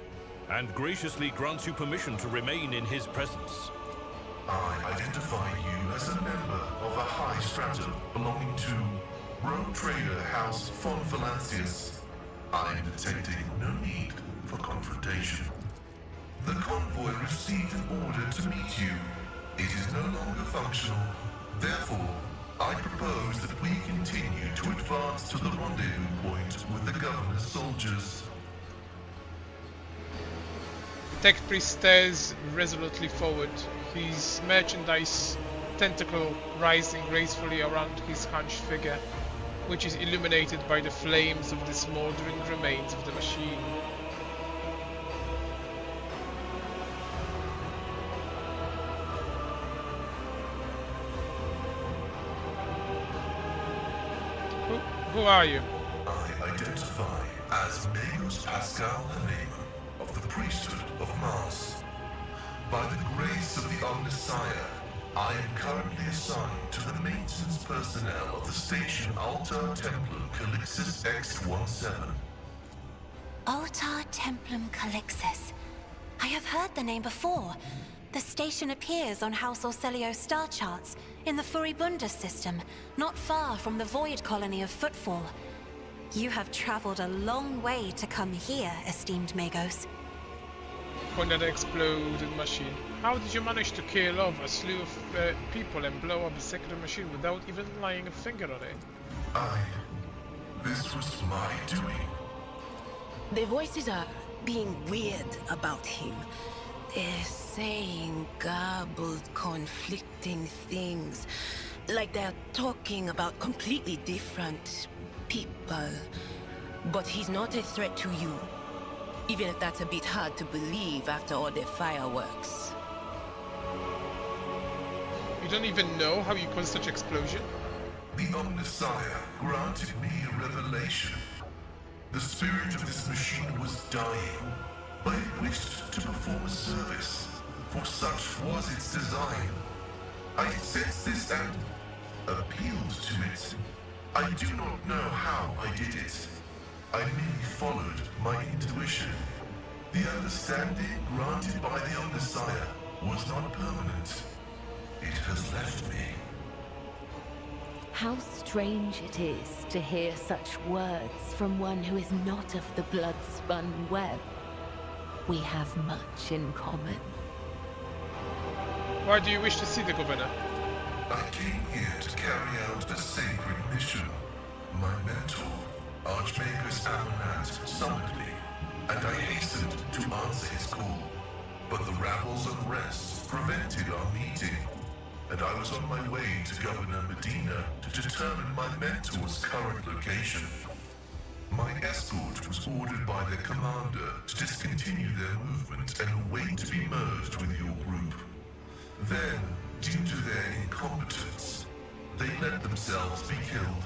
and graciously grants you permission to remain in his presence. I identify you as a member of a high stratum belonging to Rogue Trader House von Valancius. I am detecting no need for confrontation. The convoy received an order to meet you. It is no longer functional. Therefore, I propose that we continue to advance to the rendezvous point with the governor's soldiers. The tech priest stares resolutely forward, his merchandise tentacle rising gracefully around his hunched figure, which is illuminated by the flames of the smoldering remains of the machine. Who are you? I identify as Magus Pascal Hanema of the priesthood of Mars. By the grace of the Omnissiah, I am currently assigned to the maintenance personnel of the station Altar Templum Calixis X-17. Altar Templum Calixis. I have heard the name before. The station appears on House Orselio's star charts in the Furibunda system, not far from the Void Colony of Footfall. You have traveled a long way to come here, esteemed Magos. Point at the exploded machine. How did you manage to kill off a slew of people and blow up a sacred machine without even laying a finger on it? This was my doing. The voices are being weird about him. They're saying garbled, conflicting things. Like they're talking about completely different people. But he's not a threat to you. Even if that's a bit hard to believe after all the fireworks. You don't even know how you caused such explosion? The Omnissiah granted me a revelation. The spirit of this machine was dying, but it wished to perform a service, for such was its design. I sensed this and appealed to it. I do not know how I did it. I merely followed my intuition. The understanding granted by the Omnissiah was not permanent. It has left me. How strange it is to hear such words from one who is not of the blood-spun web. We have much in common. Why do you wish to see the governor? I came here to carry out a sacred mission. My mentor, Archmagus Amonat, summoned me, and I hastened to answer his call. But the rabble's unrest prevented our meeting, and I was on my way to Governor Medina to determine my mentor's current location. My escort was ordered by their commander to discontinue their movement and await to be merged with your group. Then, due to their incompetence, they let themselves be killed.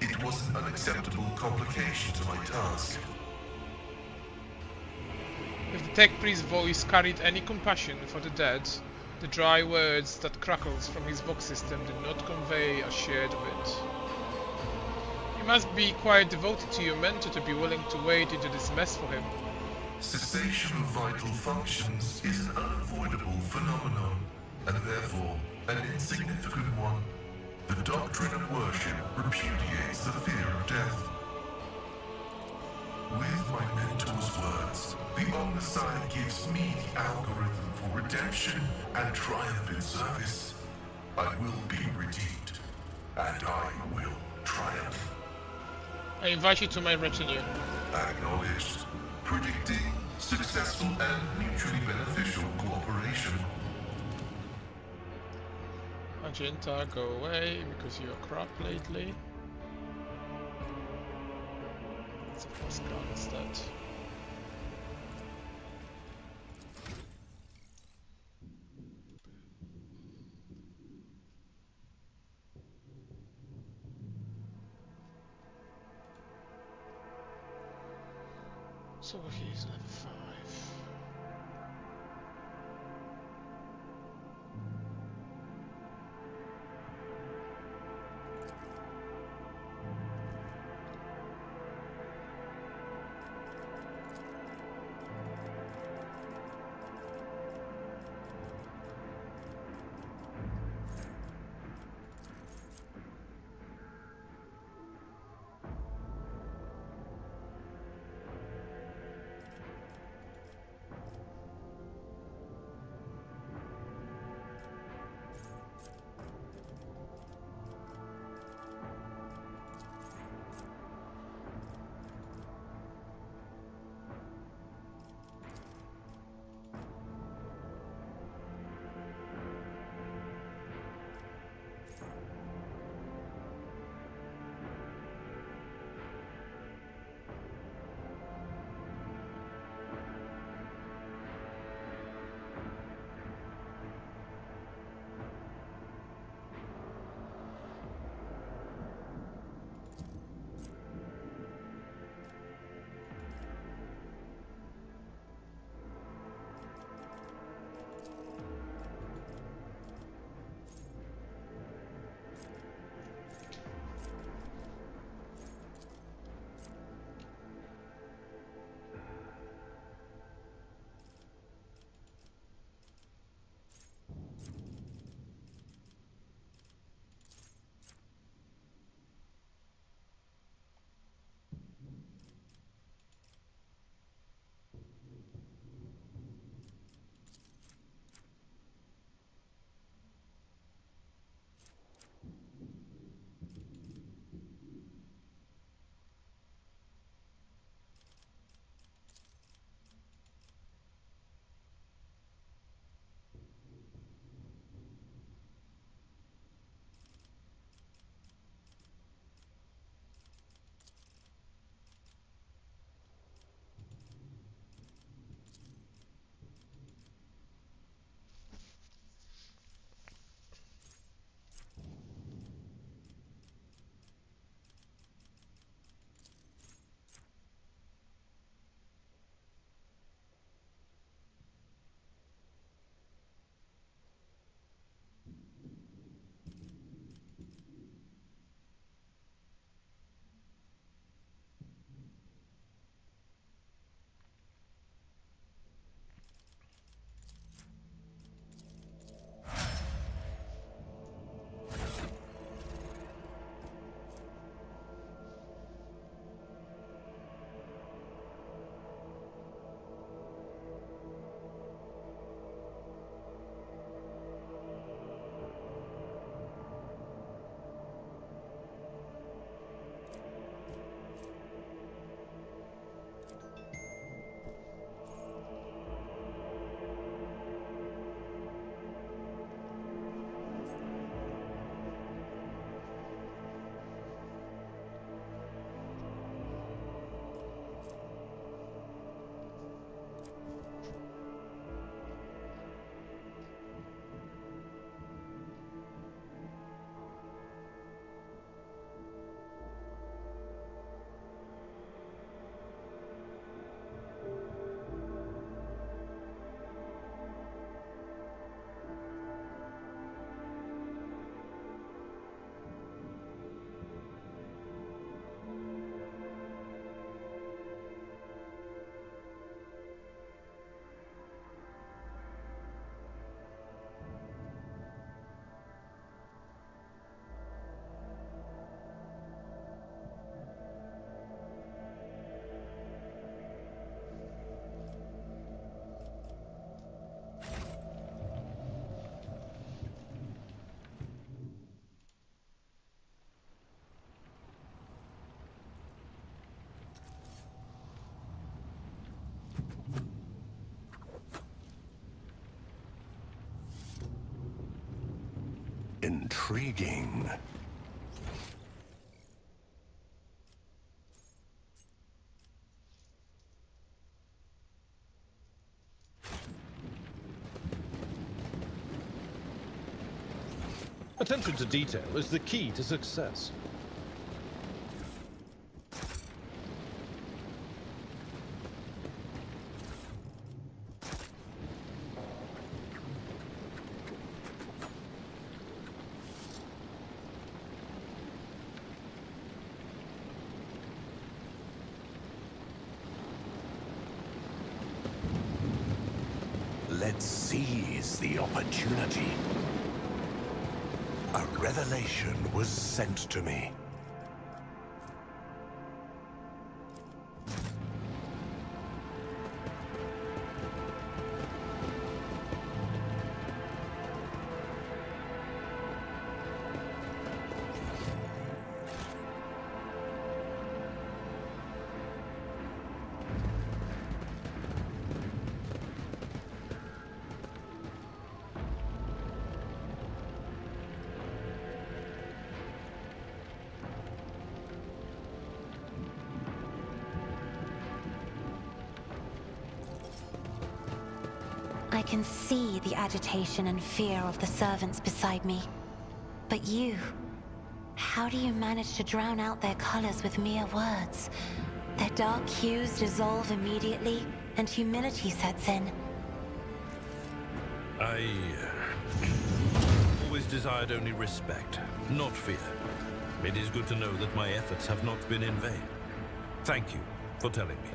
It was an unacceptable complication to my task. If the tech priest's voice carried any compassion for the dead, the dry words that crackles from his vox system did not convey a shred of it. You You must be quite devoted to your mentor to be willing to wade into this mess for him. Cessation of vital functions is an unavoidable phenomenon, and therefore an insignificant one. The doctrine of worship repudiates the fear of death. With my mentor's words, the Omnissiah gives me the algorithm for redemption and triumph in service. I will be redeemed, and I will triumph. I invite you to my retinue. Acknowledged. Predicting successful and mutually beneficial cooperation. Magenta, go away because you're crap lately. It's a plus card instead. So he's level 5. Intriguing. Attention to detail is the key to success. Let's seize the opportunity. A revelation was sent to me. I can see the agitation and fear of the servants beside me. But you, how do you manage to drown out their colors with mere words? Their dark hues dissolve immediately, and humility sets in. I always desired only respect, not fear. It is good to know that my efforts have not been in vain. Thank you for telling me.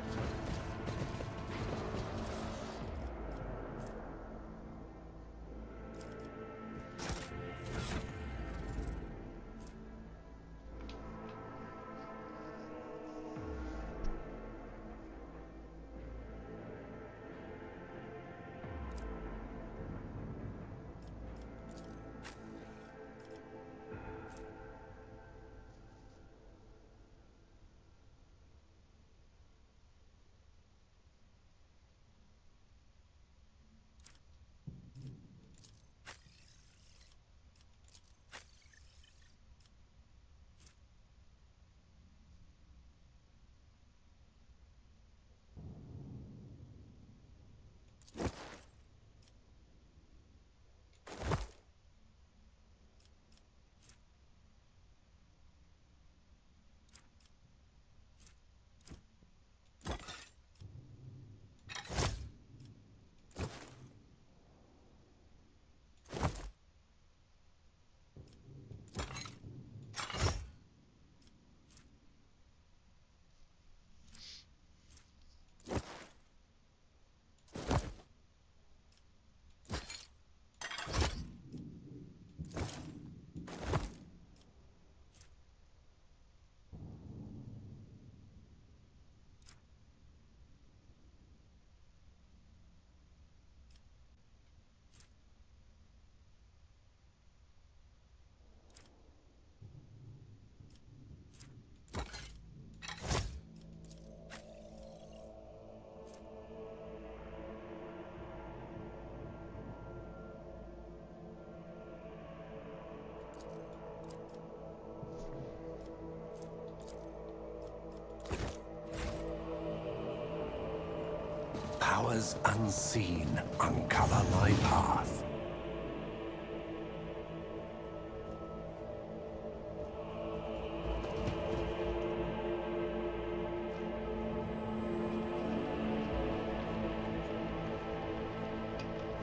Powers unseen uncover my path.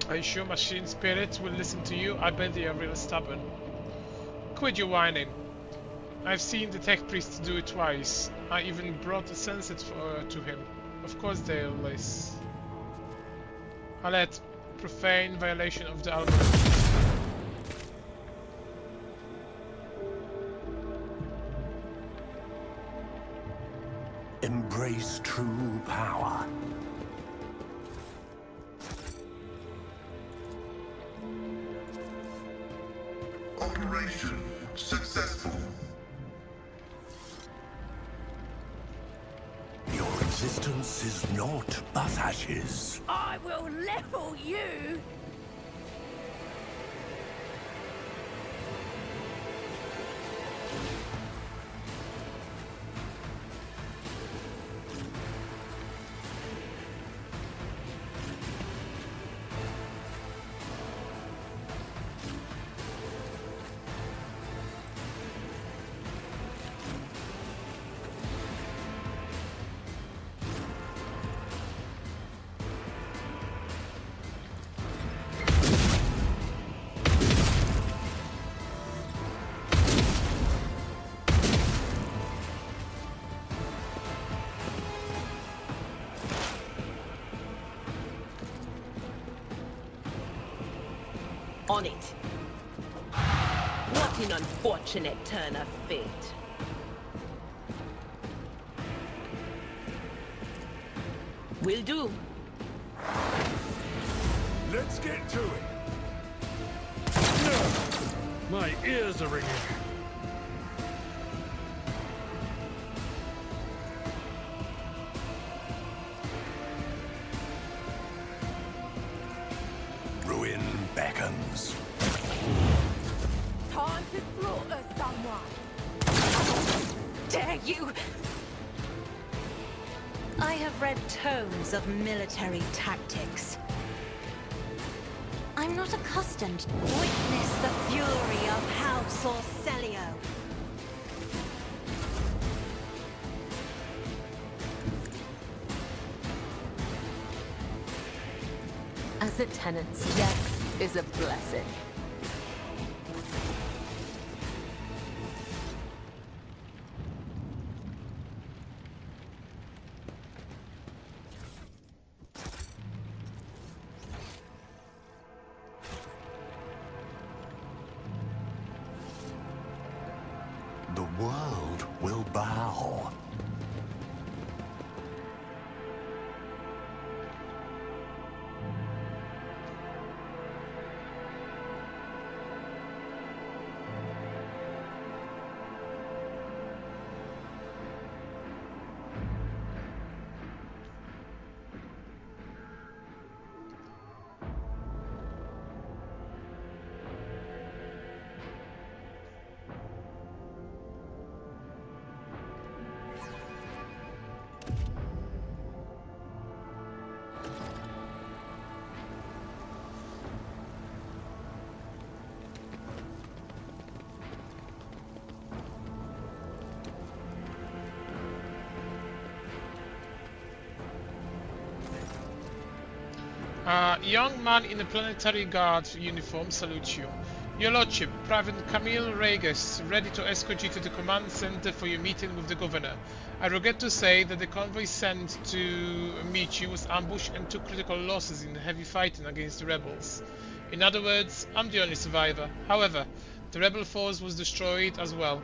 Are you sure machine spirits will listen to you? I bet they are real stubborn. Quit your whining. I've seen the tech priest do it twice. I even brought a sensor to him. Of course they'll listen. Alert. Profane violation of the algorithm. Embrace true power. Operation successful. Your existence is naught but ashes. I will level you! On it. What an unfortunate turn of fate. Will do. Let's get to it. My ears are ringing. Ruin beckons. Time to slaughter someone. Dare you! I have read tomes of military tactics. I'm not accustomed to witness the fury of House Orcelio. As a tenant's death is a blessing. The world will bow. Young man in a planetary guard uniform salutes you. Your Lordship, Private Camille Regas, ready to escort you to the command center for your meeting with the governor. I regret to say that the convoy sent to meet you was ambushed and took critical losses in heavy fighting against the rebels. In other words, I'm the only survivor. However, the rebel force was destroyed as well.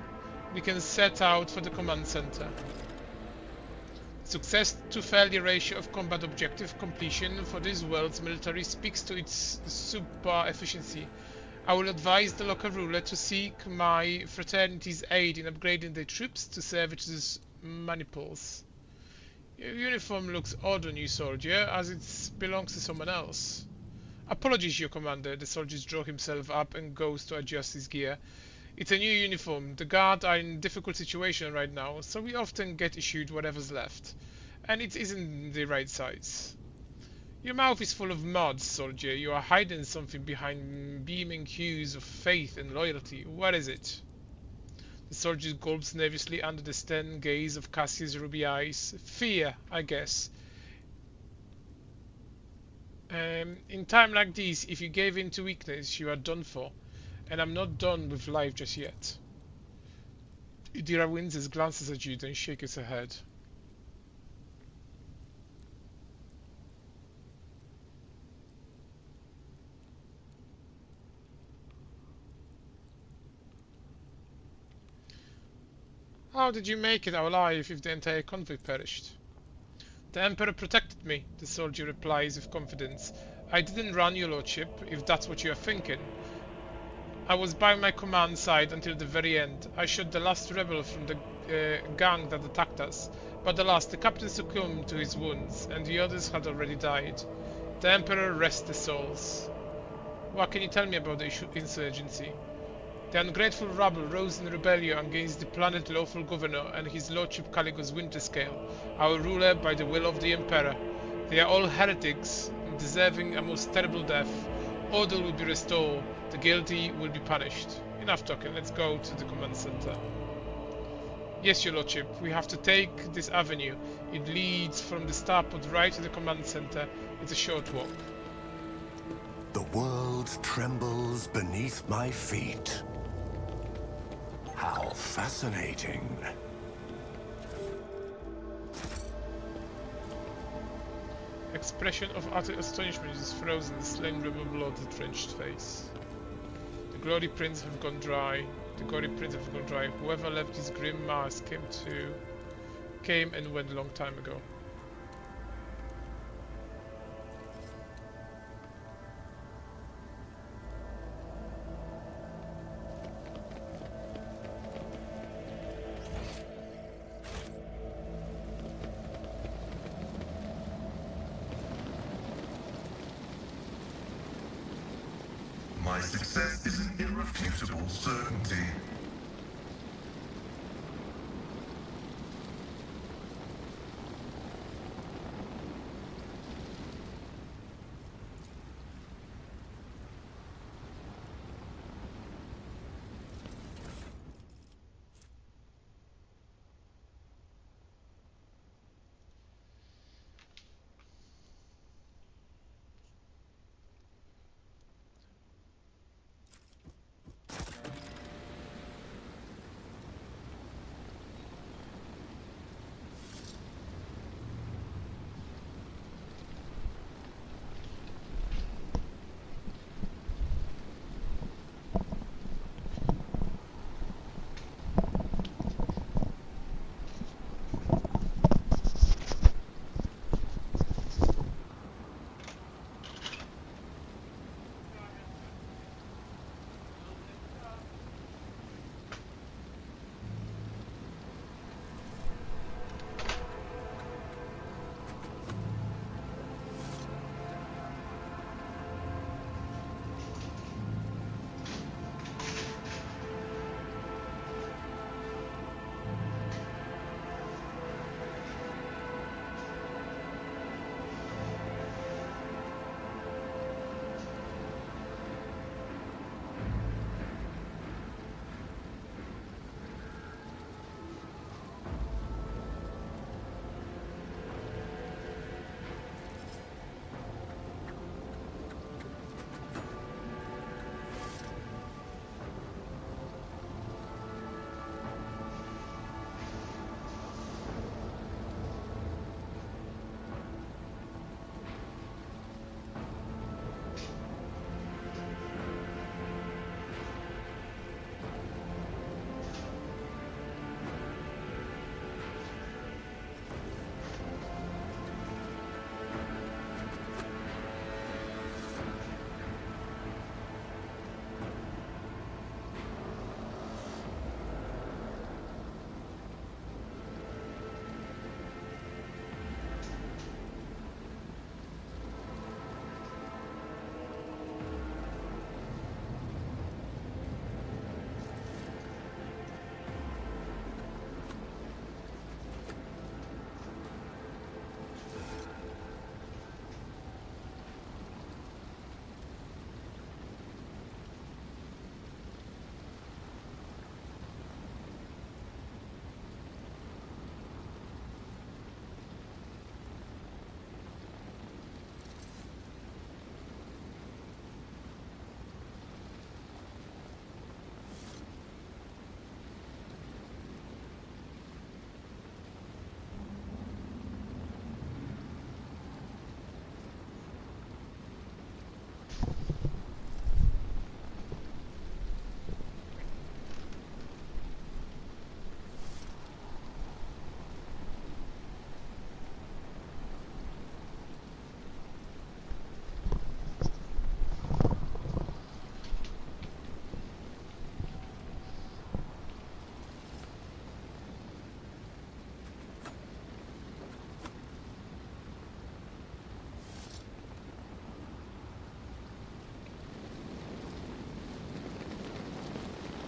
We can set out for the command center. Success to failure ratio of combat objective completion for this world's military speaks to its subpar efficiency. I will advise the local ruler to seek my fraternity's aid in upgrading their troops to serve as maniples. Your uniform looks odd on you, soldier, as it belongs to someone else. Apologies, your commander. The soldier draws himself up and goes to adjust his gear. It's a new uniform. The guard are in a difficult situation right now, so we often get issued whatever's left. And it isn't the right size. Your mouth is full of mud, soldier. You are hiding something behind beaming hues of faith and loyalty. What is it? The soldier gulps nervously under the stern gaze of Cassia's ruby eyes. Fear, I guess. In time like this, if you gave in to weakness, you are done for. And I'm not done with life just yet. Idira Windsor glances at you, then shakes her head. How did you make it alive if the entire convoy perished? The Emperor protected me, the soldier replies with confidence. I didn't run, your lordship, if that's what you are thinking. I was by my command side until the very end. I shot the last rebel from the gang that attacked us, but alas, the captain succumbed to his wounds, and the others had already died. The Emperor rest their souls. What can you tell me about the insurgency? The ungrateful rabble rose in rebellion against the planet's lawful governor and his lordship Caligos Winterscale, our ruler by the will of the Emperor. They are all heretics, deserving a most terrible death. Order will be restored. The guilty will be punished. Enough talking, let's go to the command center. Yes, your lordship, we have to take this avenue. It leads from the starport right to the command center. It's a short walk. The world trembles beneath my feet. How fascinating. Expression of utter astonishment is frozen in the slain rebel blood-drenched face. glory prints have gone dry. The glory prints have gone dry. Whoever left this grim mask came and went a long time ago. My success is an irrefutable certainty.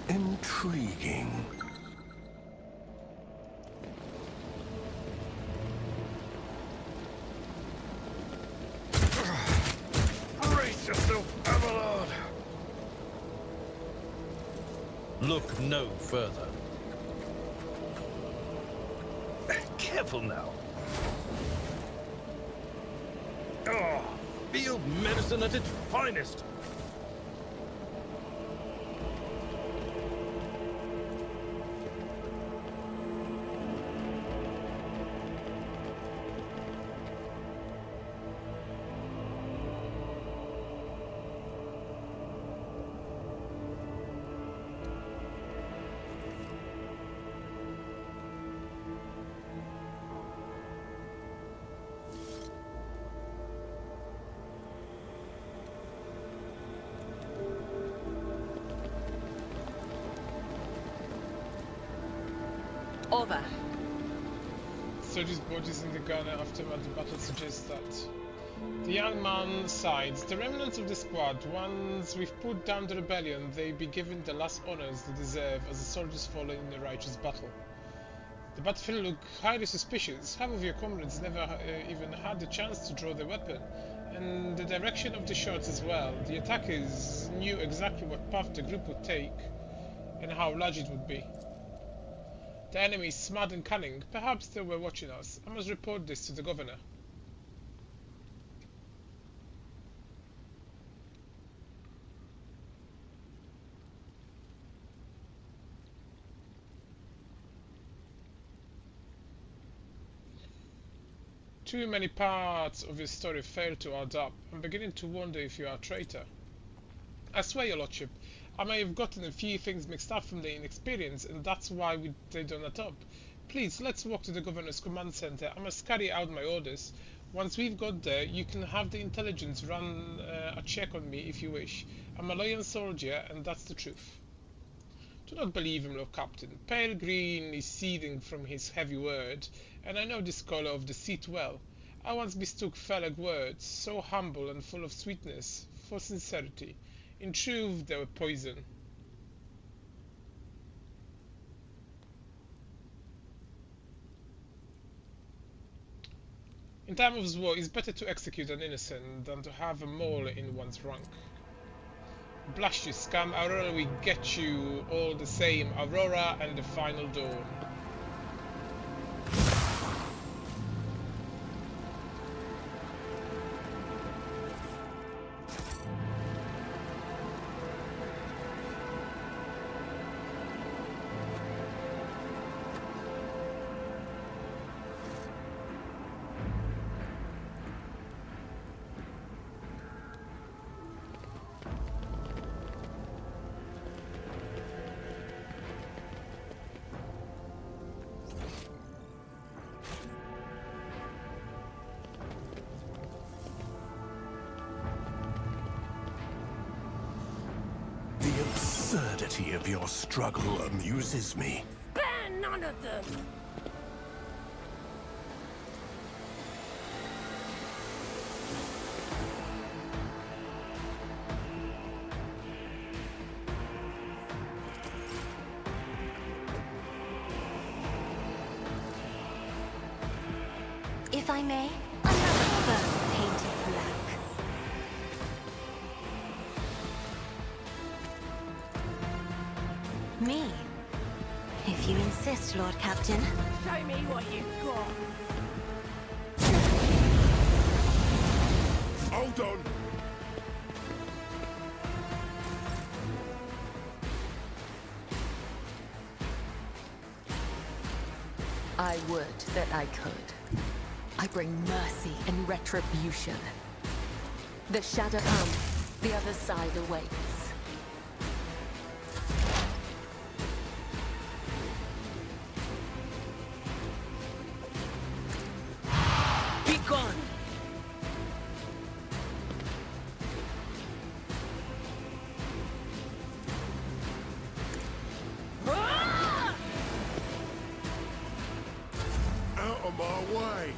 Intriguing. Brace yourself, Abelard! Look no further. Careful now. Oh, field medicine at its finest. Over. Surge's bodies in the gun aftermath the battle suggests that. The young man sighs. The remnants of the squad, once we've put down the rebellion, they be given the last honors they deserve as the soldiers fallen in a righteous battle. The battlefield look highly suspicious. Half of your comrades never even had the chance to draw their weapon, and the direction of the shots as well. The attackers knew exactly what path the group would take and how large it would be. The enemy is smart and cunning. Perhaps they were watching us. I must report this to the governor. Too many parts of your story fail to add up. I'm beginning to wonder if you are a traitor. I swear, your lordship, I may have gotten a few things mixed up from the inexperience, and that's why they don't add up. Please, let's walk to the governor's command center. I must carry out my orders. Once we've got there, you can have the intelligence run a check on me if you wish. I'm a loyal soldier, and that's the truth. Do not believe him, Lord Captain. Pale Green is seething from his heavy word, and I know this colour of the seat well. I once mistook Felag words, so humble and full of sweetness, for sincerity. In truth, they were poison. In time of war, it's better to execute an innocent than to have a mole in one's rank. Blast you, scum! Aurora will get you all the same. Aurora and the final dawn. The absurdity of your struggle amuses me. Spare none of them! If I may, another bird painted black. Me? If you insist, Lord Captain. Show me what you've got. Hold on! I would that I could. I bring mercy and retribution. The shadow comes, the other side awaits. Be gone! Out of my way!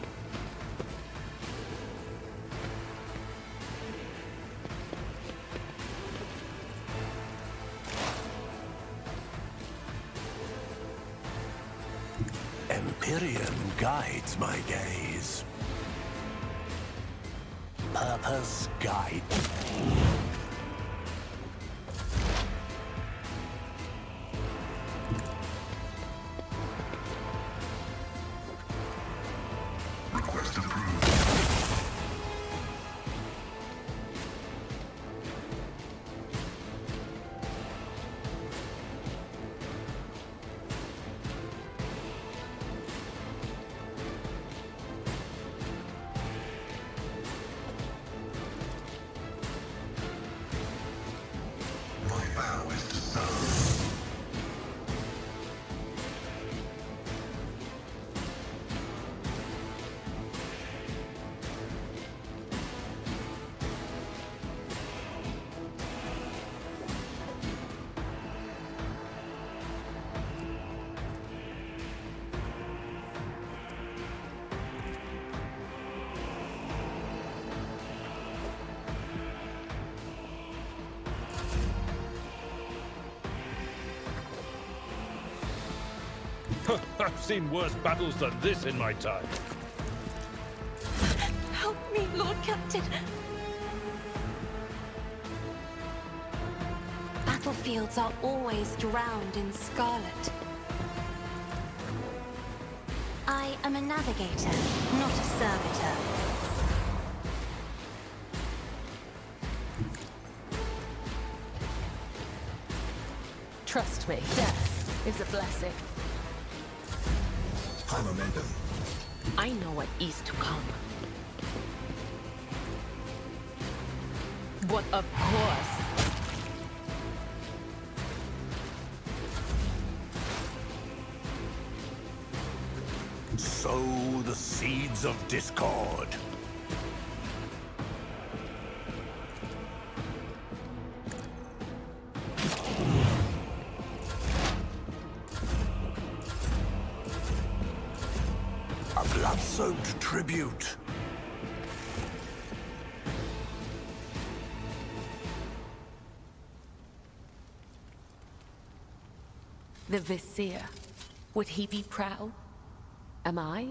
Empyrean guides my gaze. Purpose guides. Request approved. My vow is to serve. I've seen worse battles than this in my time. Help me, Lord Captain. Battlefields are always drowned in scarlet. I am a navigator, not a servitor. Trust me, death is a blessing. High momentum. I know what is to come. But of course. Sow the seeds of discord. A blood-soaked tribute. The Vizier. Would he be proud? Am I?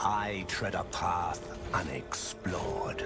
I tread a path unexplored.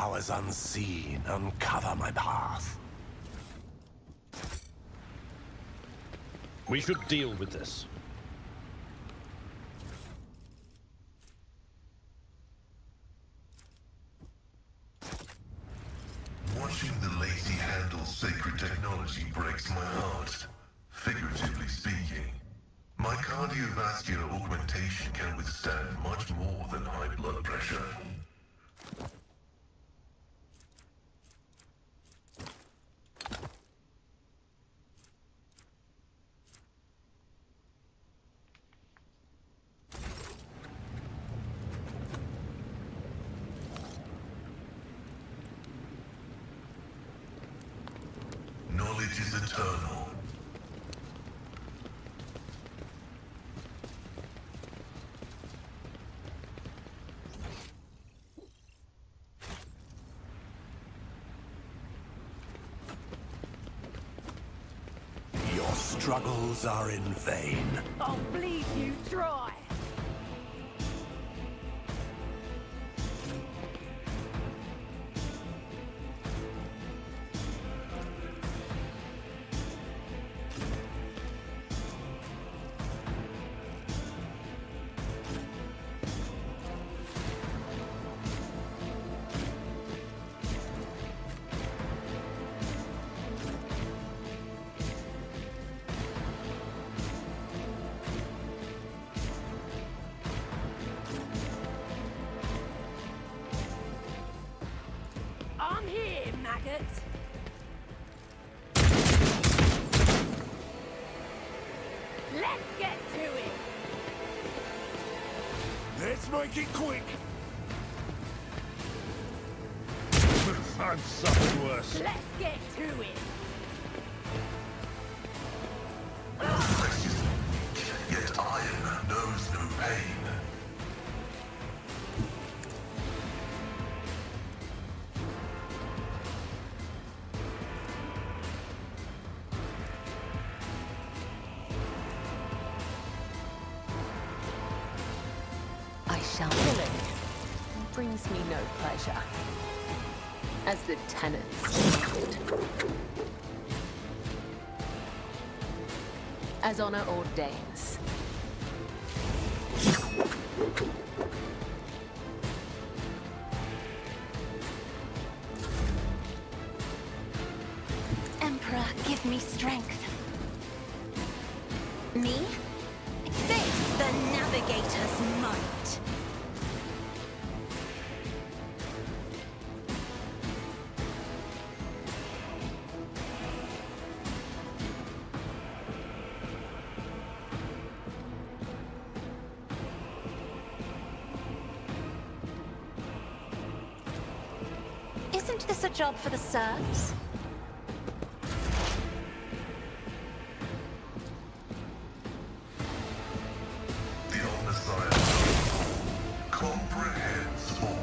powers unseen uncover my path. We should deal with this. Watching the lazy handle sacred technology breaks my heart, figuratively speaking. My cardiovascular augmentation can withstand much more than high blood pressure. Knowledge is eternal. Your struggles are in vain. I'll bleed you dry. I'm here, maggot. Let's get to it. Let's make it quick. I've suffered worse. Let's get to it. Flesh is weak, yet iron knows no pain. I shall killing brings me no pleasure, as the tenants demand. As honor ordains. Emperor, give me strength. Me? Face the Navigator's might. Isn't this a job for the serfs? The Omnissiah comprehends all.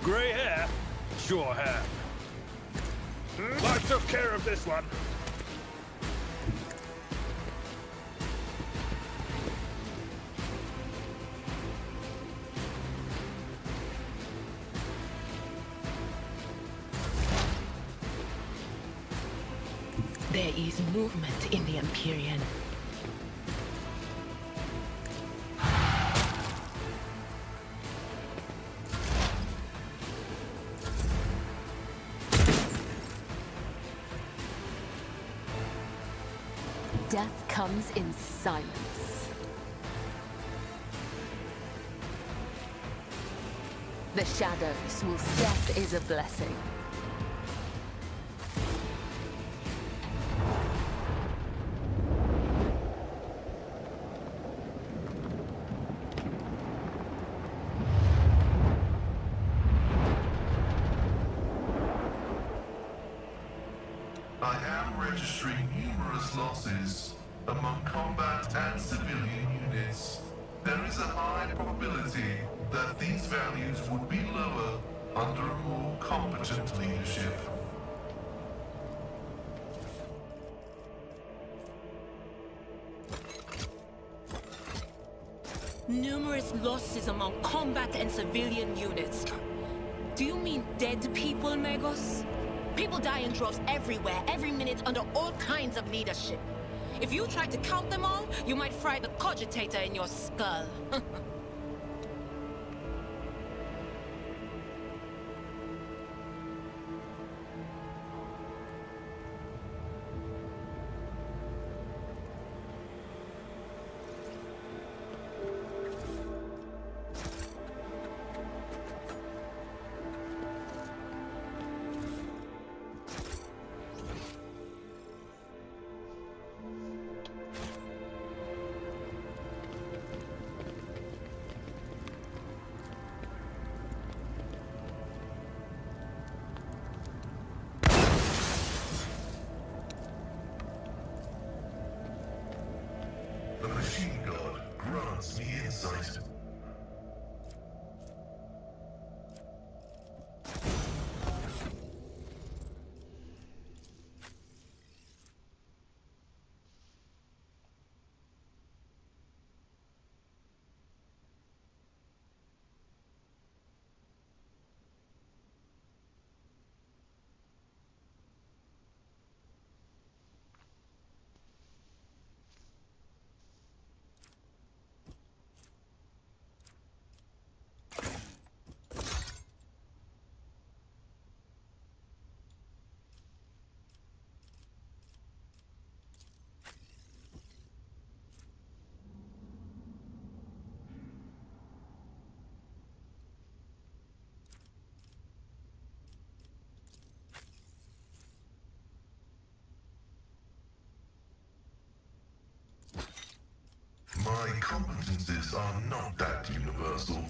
Grey hair? Sure have. I took care of this one. There is movement in the Empyrean. Death comes in silence. The shadows will see death is a blessing. I am registering numerous losses among combat and civilian units. There is a high probability that these values would be lower under a more competent leadership. Numerous losses among combat and civilian units. Do you mean dead people, Magos? People die in droves everywhere, every minute, under all kinds of leadership. If you tried to count them all, you might fry the cogitator in your skull. The machine god grants me insight. My competences are not that universal.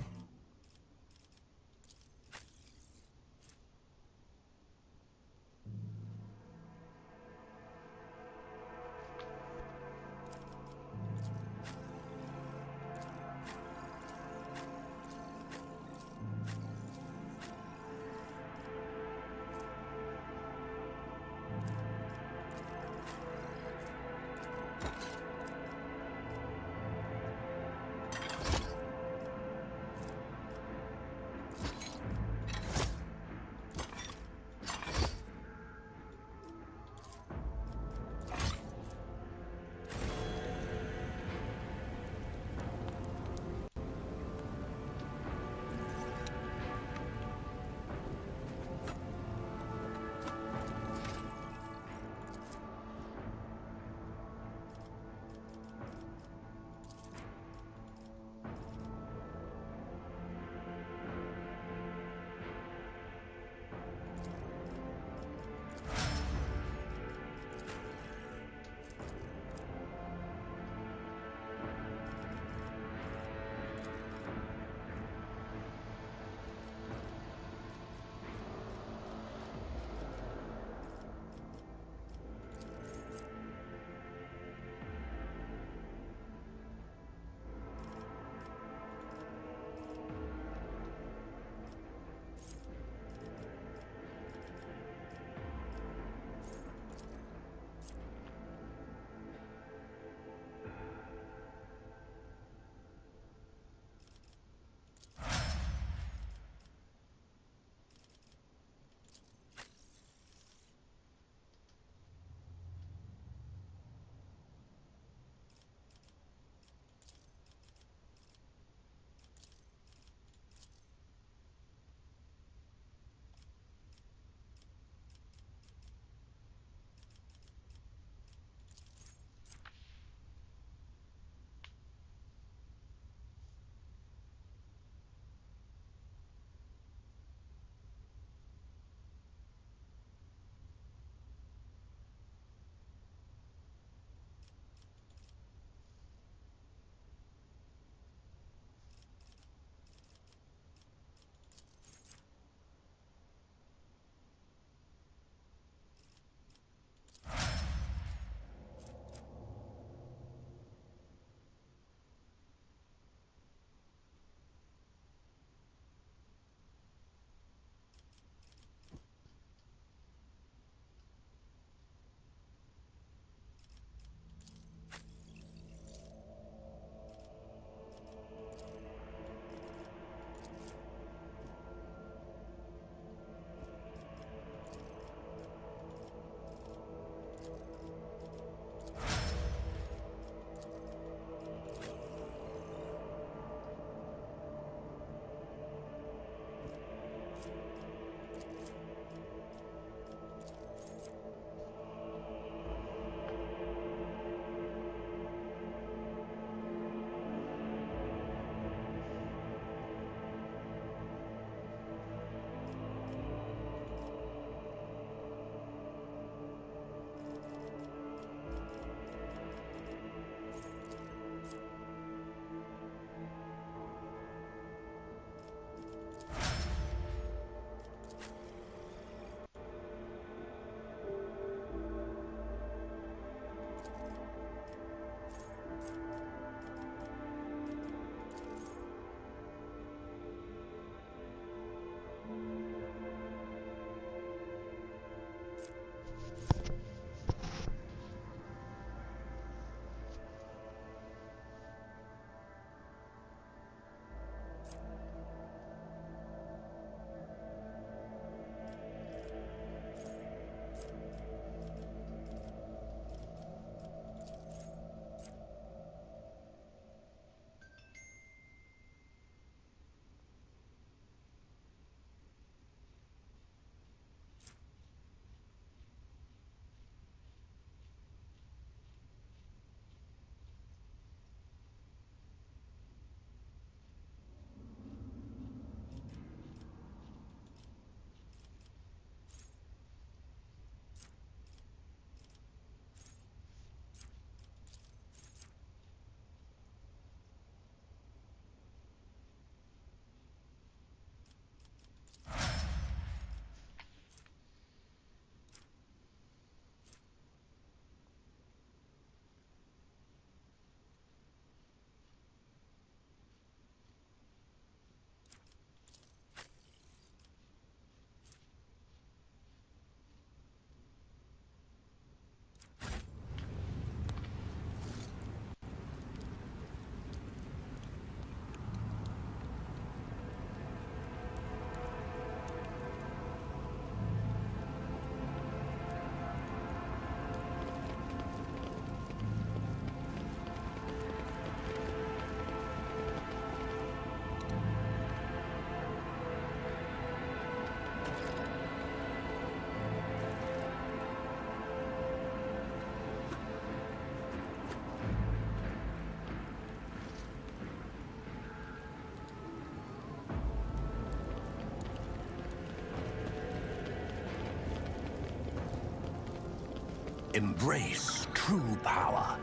Embrace true power.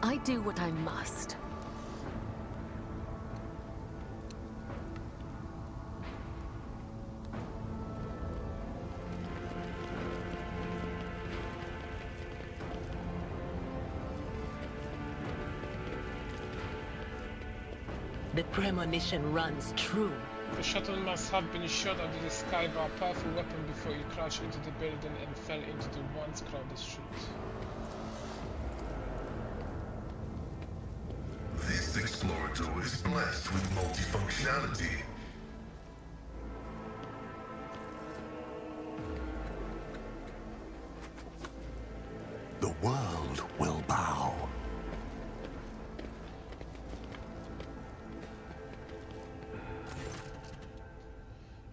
I do what I must. The premonition runs true. The shuttle must have been shot out of the sky by a powerful weapon before it crashed into the building and fell into the once crowded street. This explorator is blessed with multifunctionality. The world will bow.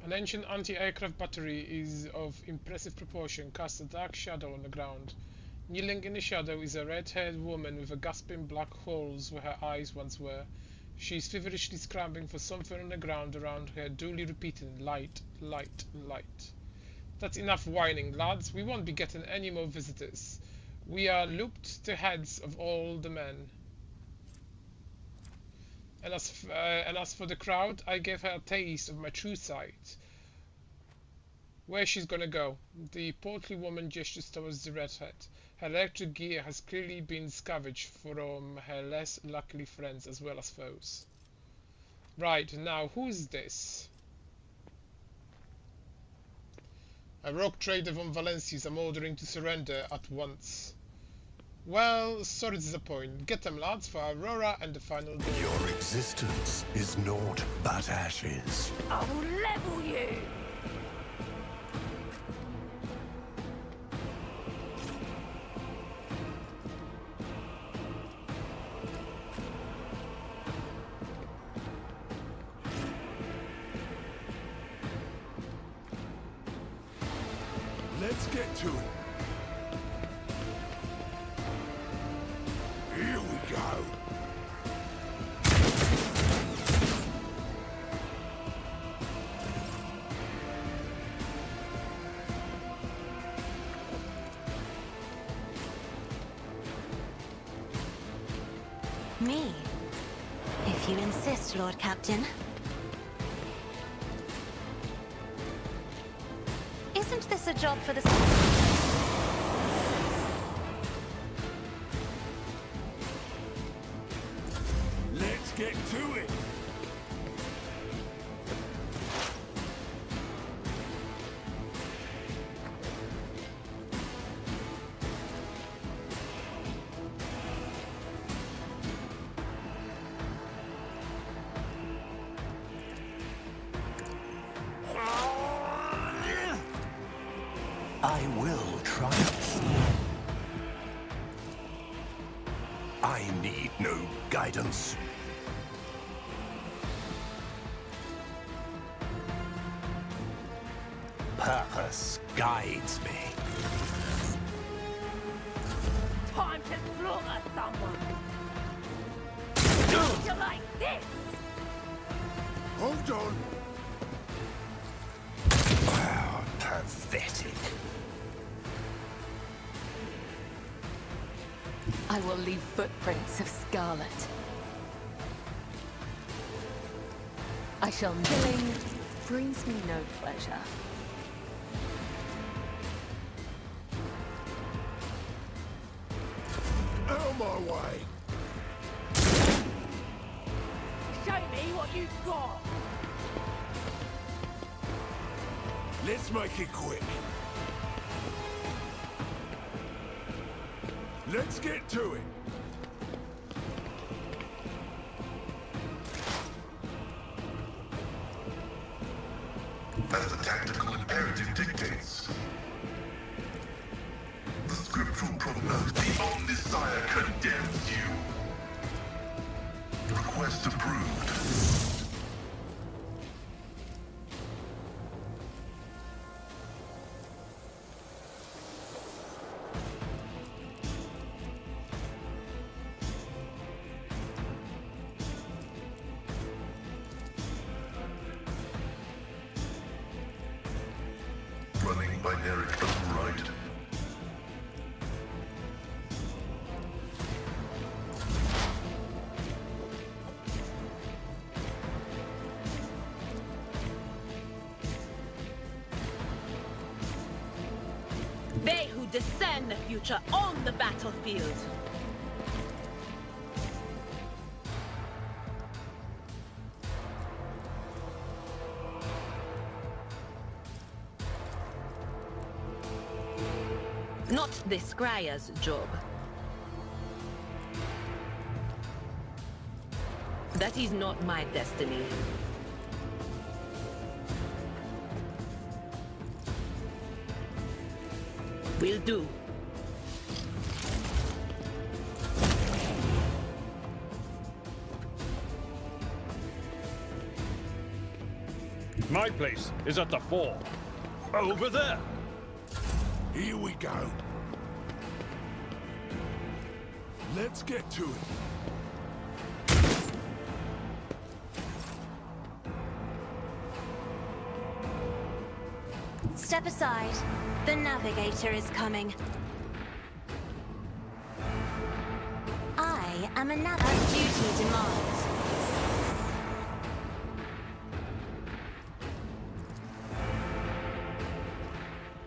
An ancient anti-aircraft battery is of impressive proportion, casts a dark shadow on the ground. Kneeling in the shadow is a red-haired woman with a gasping black holes where her eyes once were. She is feverishly scrambling for something on the ground around her, duly repeating, light, light, light. That's enough whining, lads. We won't be getting any more visitors. We are looped the heads of all the men. And as for the crowd, I gave her a taste of my true side. Where she's gonna go? The portly woman gestures towards the redhead. Her electric gear has clearly been scavenged from her less lucky friends as well as foes. Right, now who's this? A rogue trader from Valencius I'm ordering to surrender at once. Well, sorry to disappoint. Get them, lads, for Aurora and the final door. Your existence is naught but ashes. I will level you! Let's get to it. Here we go. Me? If you insist, Lord Captain. Isn't this a job for the... Let's get to it. I will triumph. I need no guidance. Purpose guides me. Time to slaughter someone! You like this? Hold on. Wow, pathetic. I will leave footprints of scarlet. I shall killing brings me no pleasure. Out of my way. Show me what you've got! Let's make it quick. Let's get to it. As the tactical imperative dictates. The scriptural prognosis, the Omnisire condemns you. Request approved. They who discern the future on the battlefield. Not the scryer's job. That is not my destiny. Will do. My place is at the fore. Over there! Here we go. Let's get to it. Step aside. The navigator is coming. I am a as duty demands.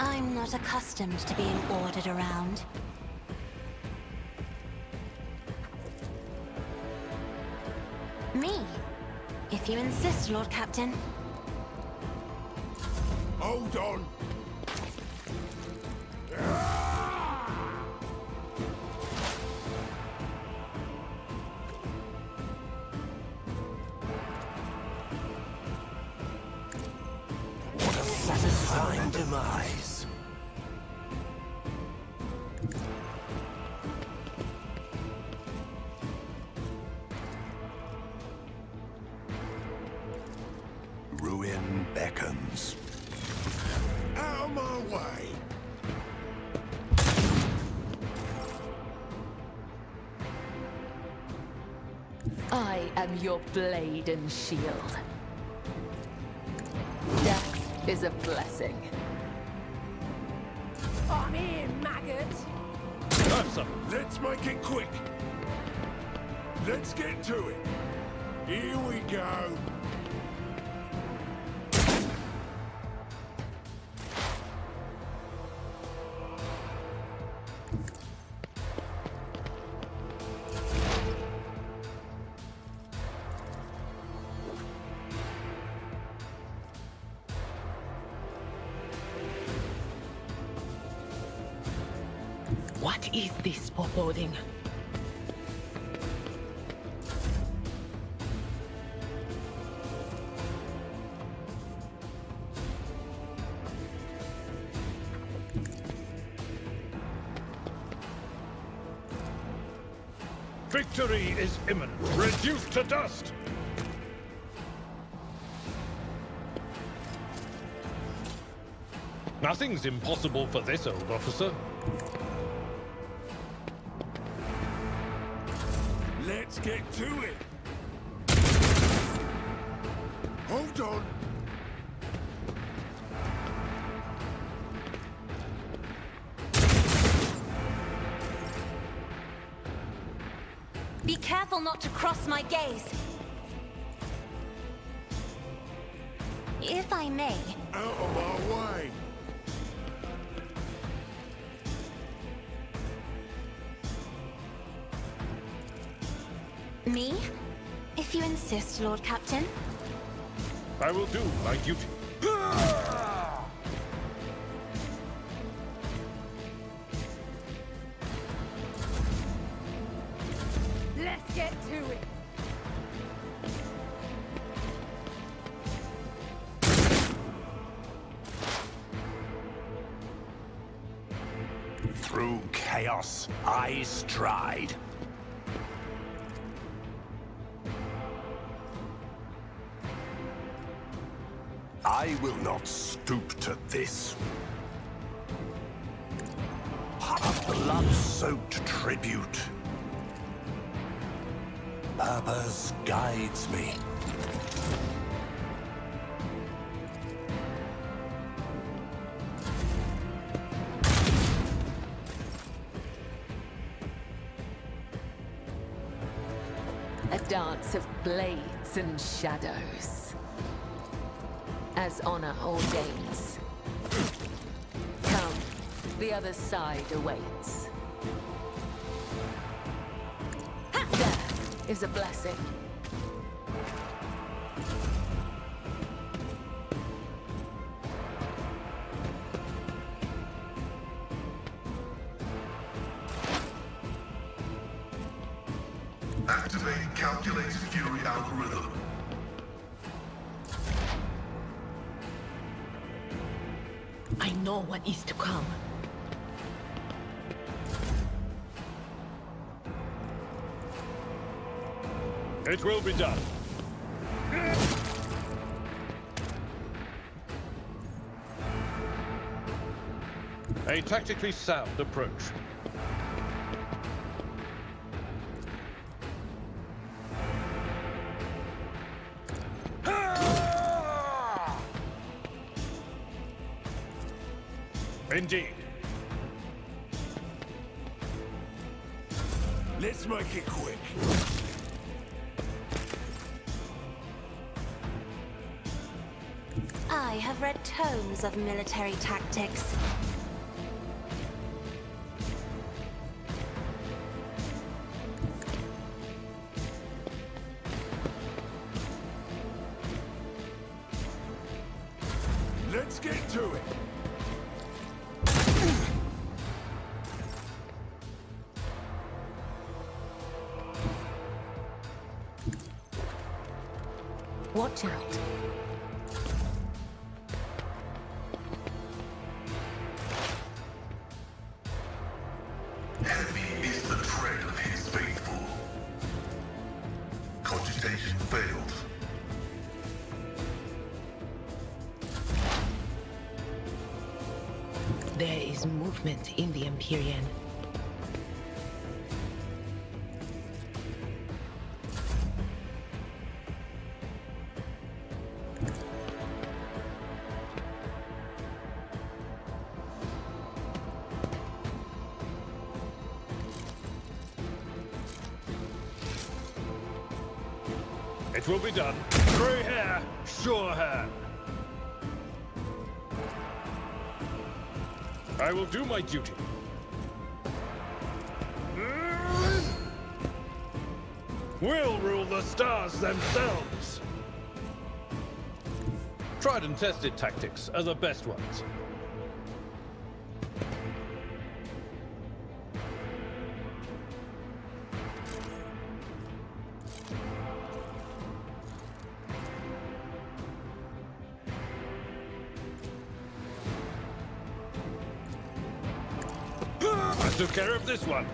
I'm not accustomed to being ordered around. Me, if you insist, Lord Captain. Hold on. What a satisfying demise. Ruin beckons. Out of my way! I am your blade and shield. Death is a blessing. I'm here, maggot! Let's make it quick. Let's get to it. Here we go. What is this foreboding? Victory is imminent. Reduced to dust! Nothing's impossible for this old officer. Let's get to it. Hold on. Be careful not to cross my gaze. If I may. Out of my way. Me? If you insist, Lord Captain. I will do my duty. Let's get to it! Through chaos, I stride. I will not stoop to this. A blood-soaked tribute. Purpose guides me. A dance of blades and shadows. As honor ordains. Come, The other side awaits. There is a blessing. Activate calculated fury algorithm. I know what is to come. It will be done. A tactically sound approach. Indeed. Let's make it quick. I have read tomes of military tactics. Let's get to it. Watch out. Heavy is the tread of his faithful. Cogitation failed. There is movement in the Empyrean. It will be done. Free hair, sure hand. I will do my duty. We'll rule the stars themselves. Tried and tested tactics are the best ones. I took care of this one.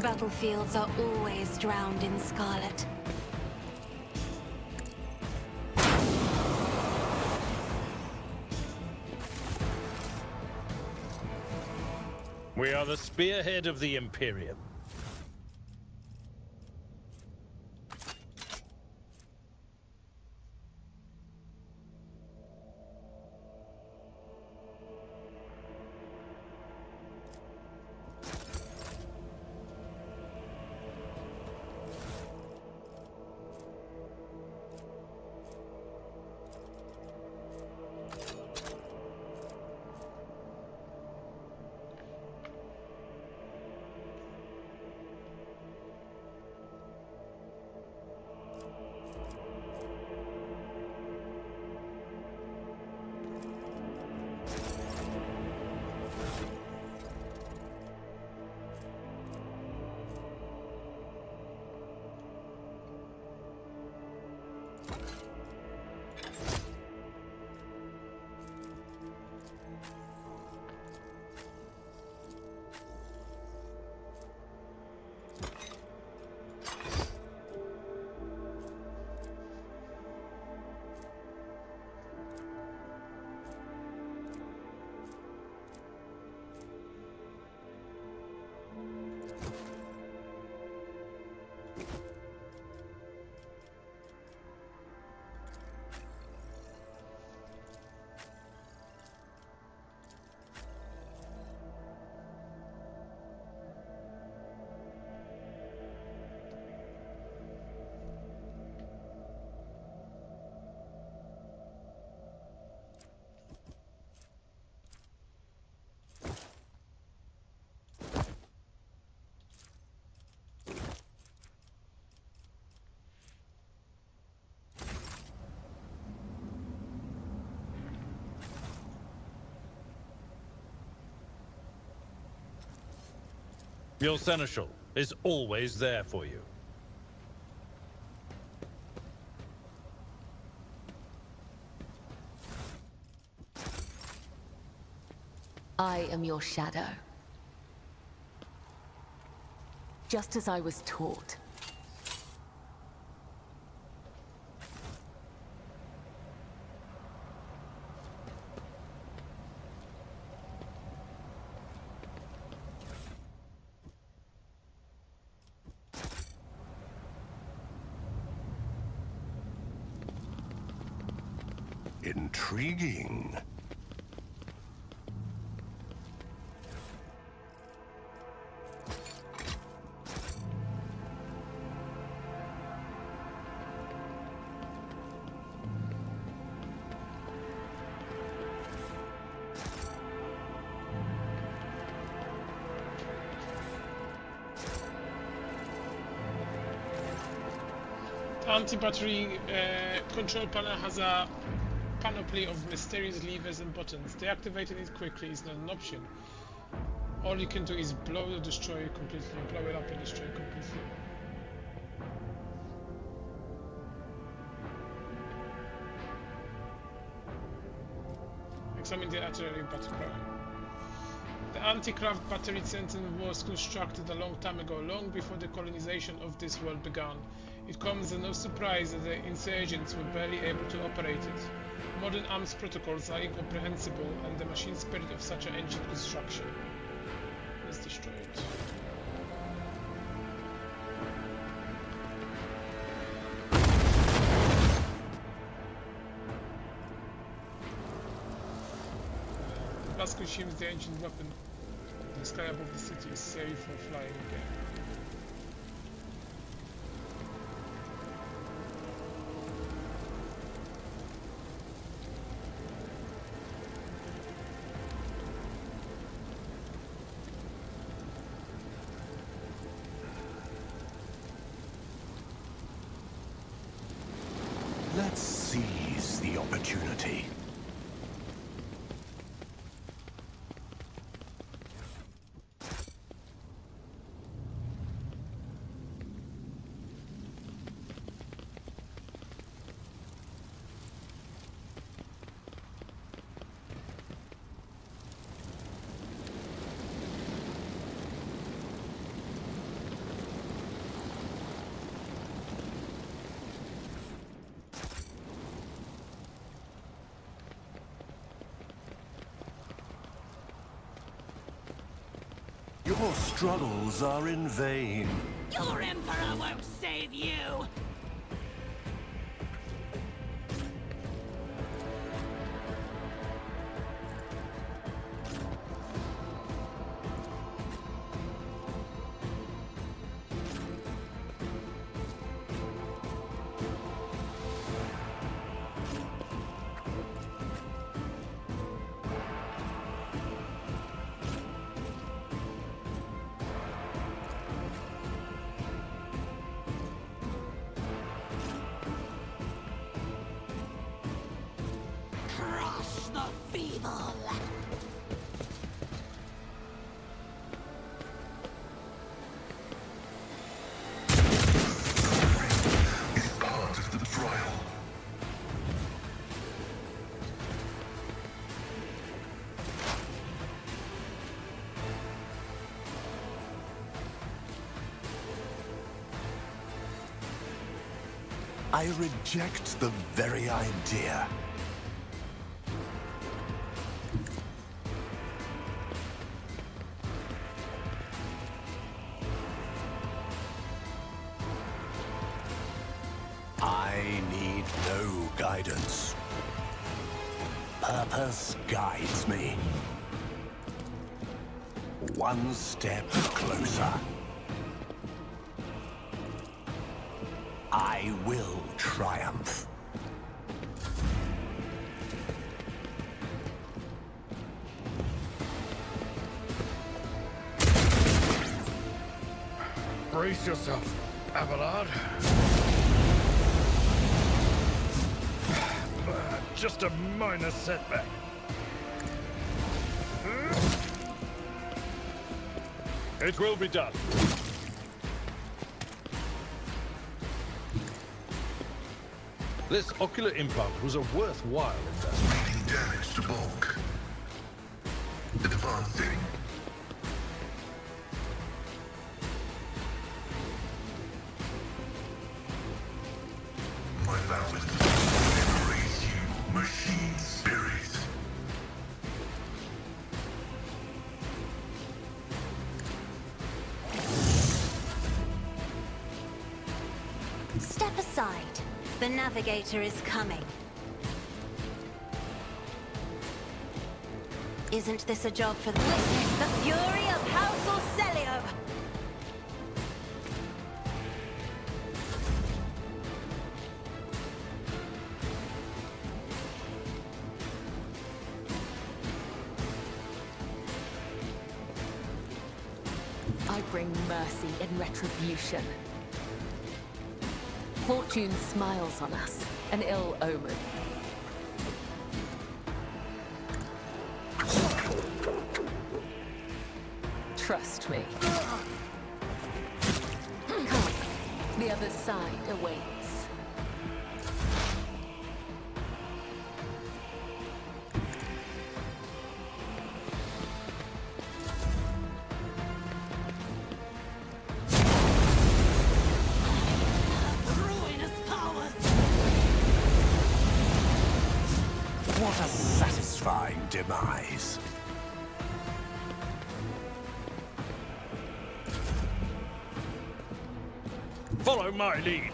Battlefields are always drowned in scarlet. We are the spearhead of the Imperium. Your seneschal is always there for you. I am your shadow. Just as I was taught. Intriguing. Anti-battery control panel has a panoply of mysterious levers and buttons. Deactivating it quickly is not an option. All you can do is blow or destroy it completely, blow it up and destroy it completely. Examine the artillery battlecry. The anti-craft battery sentinel was constructed a long time ago, long before the colonization of this world began. It comes as no surprise that the insurgents were barely able to operate it. Modern arms protocols are incomprehensible, and the machine spirit of such an ancient construction. Let's destroy it. The blast consumes the ancient weapon. The sky above the city is safe for flying again. Let's seize the opportunity. Your struggles are in vain. Your Emperor won't save you! Crush the feeble! Is part of the trial. I reject the very idea. I need no guidance. Purpose guides me. One step closer. I will triumph. Brace yourself, Abelard. Just a minor setback. It will be done. This ocular implant was a worthwhile investment. Reading damage to bulk. Advancing. My vow is to embrace you, machine spirit. Step aside. The navigator is coming. Isn't this a job for the witness the fury of House Orcelio? I bring mercy and retribution. Fortune smiles on us, an ill omen. Trust me. Come, the other side awaits. What a satisfying demise. Follow my lead.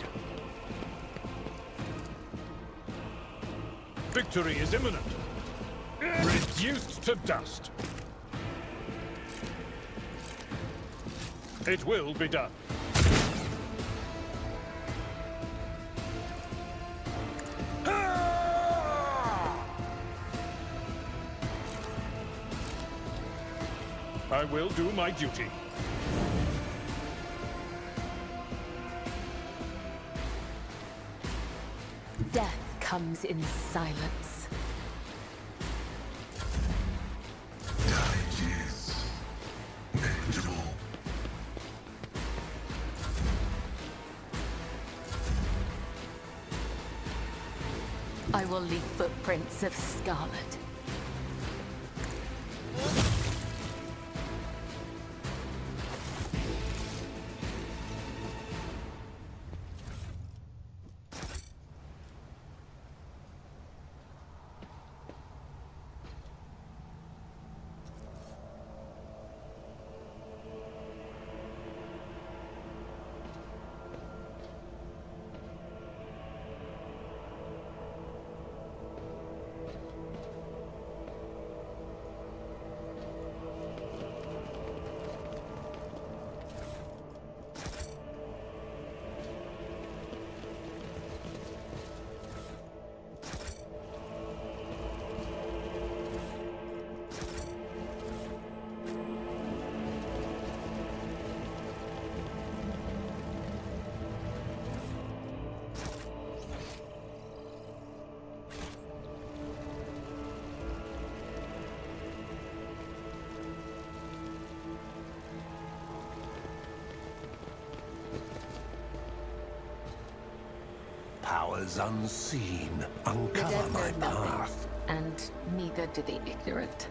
Victory is imminent. Reduced to dust. It will be done. I will do my duty. Death comes in silence. Damage is negligible. I will leave footprints of scarlet. Powers unseen The uncover dead my know nothing, path. and neither do the ignorant.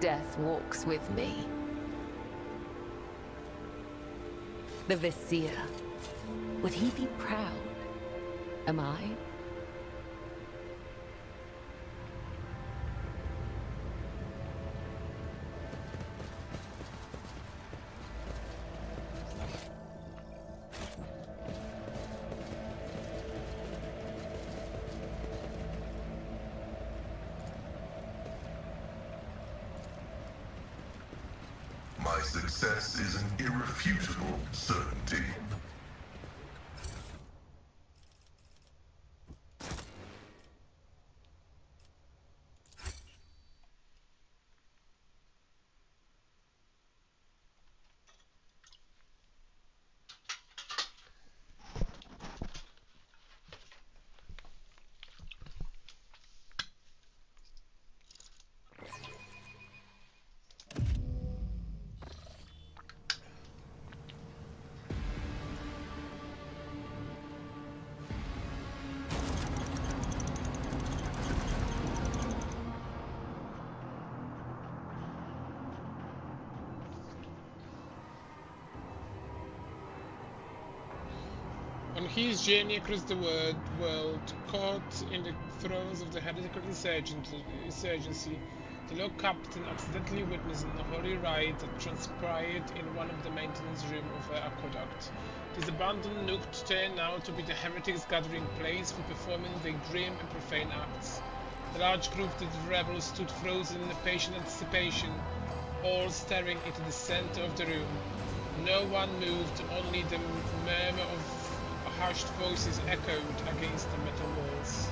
Death walks with me. The Vizier. Would he be proud? Am I? My success is an irrefutable certainty. His journey across the world, caught in the throes of the heretical insurgency, the Lord Captain accidentally witnessed an unholy rite that transpired in one of the maintenance rooms of the aqueduct. This abandoned nook turned out to be the heretics' gathering place for performing their grim and profane acts. The large group of the rebels stood frozen in patient anticipation, all staring into the center of the room. No one moved, only the murmur of hushed voices echoed against the metal walls.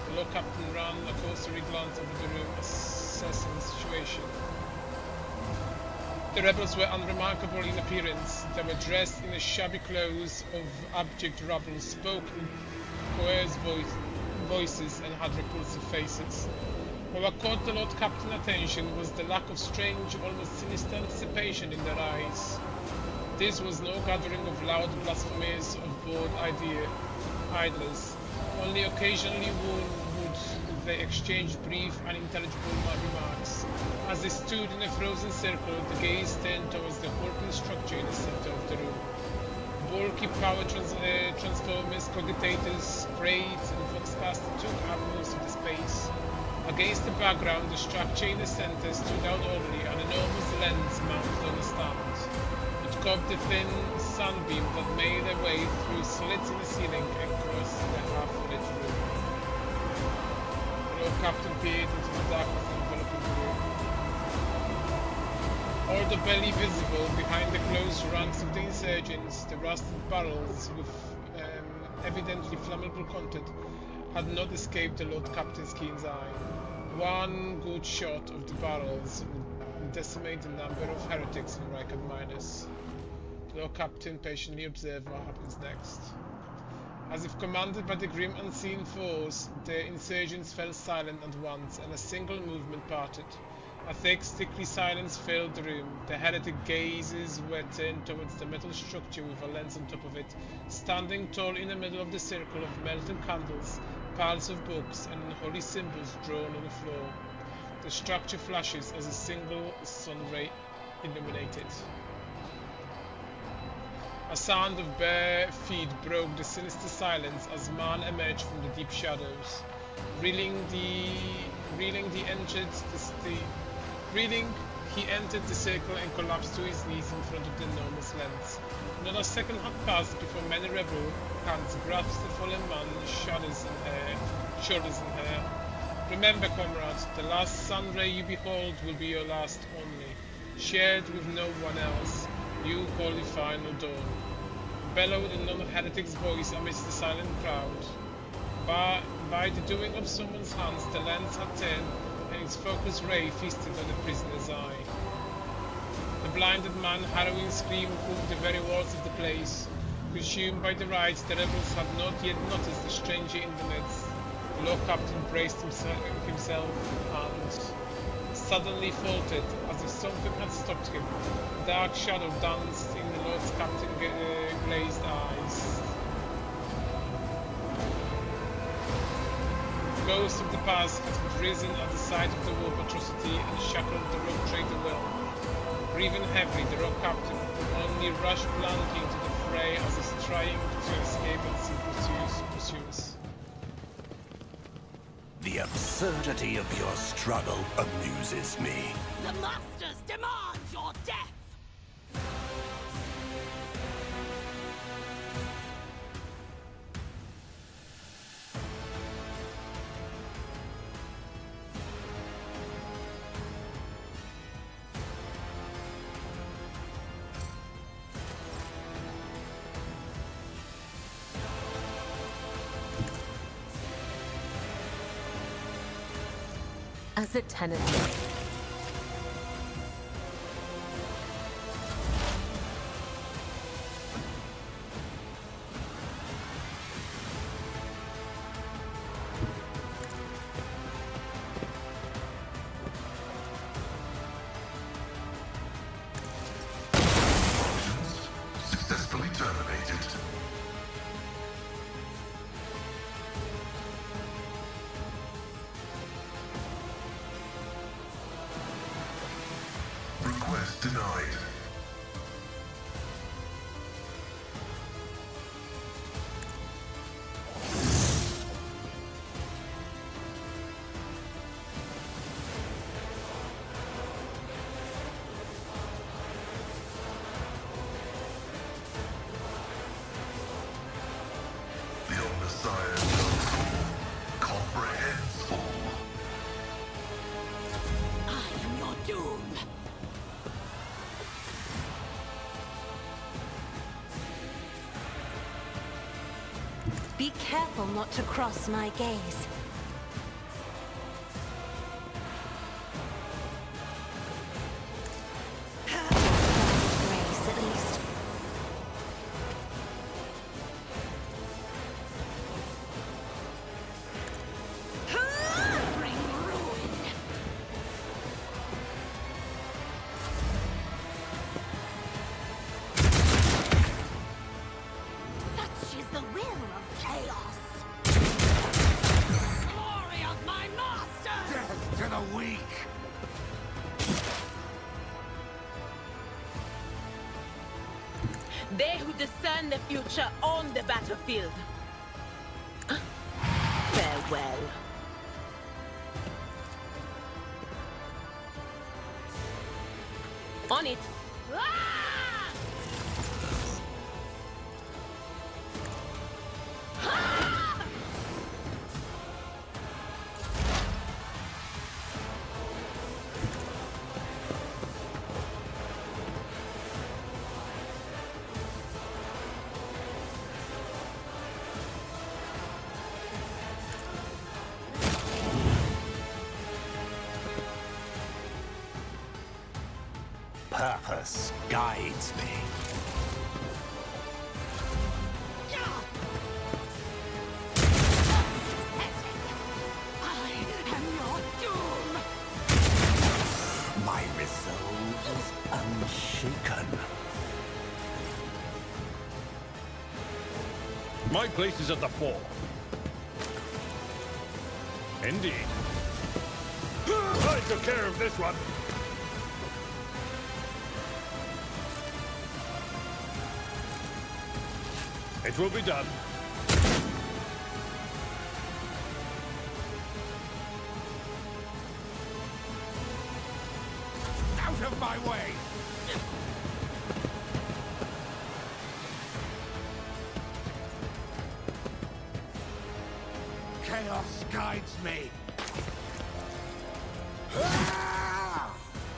The Lord Captain ran a cursory glance over the room, assessing the situation. The rebels were unremarkable in appearance. They were dressed in the shabby clothes of abject rubble, spoke in coerced voices, and had repulsive faces. What caught the Lord Captain's attention was the lack of strange, almost sinister anticipation in their eyes. This was no gathering of loud blasphemies of bored idlers. Only occasionally would they exchange brief, unintelligible remarks. As they stood in a frozen circle, the gaze turned towards the hulking structure in the center of the room. Bulky power transformers, cogitators, crates, and foxcasters took up most of the space. Against the background, the structure in the center stood out oddly, an enormous lens mounted on a stand. It caught the thin sunbeam that made their way through slits in the ceiling across the half-lit room. The Lord Captain peered into the darkness enveloping the room. All the barely visible behind the closed ranks of the insurgents, the rusted barrels with evidently flammable content, had not escaped the Lord Captain's keen eye. One good shot of the barrels would decimate the number of heretics in Rikard Minus. The Lord Captain patiently observed what happens next. As if commanded by the grim unseen force, the insurgents fell silent at once, and a single movement parted. A thick, sticky silence filled the room. The heretic gazes were turned towards the metal structure with a lens on top of it, standing tall in the middle of the circle of melted candles, piles of books, and unholy symbols drawn on the floor. The structure flashes as a single sun ray illuminated. A sound of bare feet broke the sinister silence as man emerged from the deep shadows. He entered the circle and collapsed to his knees in front of the enormous lens. Not a second had passed before many rebel hands grasped the fallen man's shoulders and hair. Remember, comrades, the last sun ray you behold will be your last only, shared with no one else. You holy final dawn, bellowed a non-heretic's voice amidst the silent crowd. By the doing of someone's hands, the lens had turned, and its focused ray feasted on the prisoner's eye. The blinded man, harrowing scream moved the very walls of the place. Consumed by the rites, the rebels had not yet noticed the stranger in the midst. The Lord Captain braced himself and suddenly faltered, as if something had stopped him. A dark shadow danced in the Lord Captain's glazed eyes. The ghost of the past had risen at the sight of the warp atrocity and shackled the rogue trader well. Breathing heavily, the Rogue Captain could only rush blindly into the fray as he's trying to escape its pursuers. The absurdity of your struggle amuses me. The Masters demand your death! As a tenant. Successfully terminated. Messiah knows all, comprehends all. I am your doom. Be careful not to cross my gaze. Grace, at least. Bring ruin. Such is the will of chaos. Glory of my master! Death to the weak! They who discern the future on the battlefield. Farewell. On it. Purpose guides me. I am your doom. My resolve is unshaken. My place is at the fore. Indeed. I took care of this one. It will be done. Out of my way! Chaos guides me.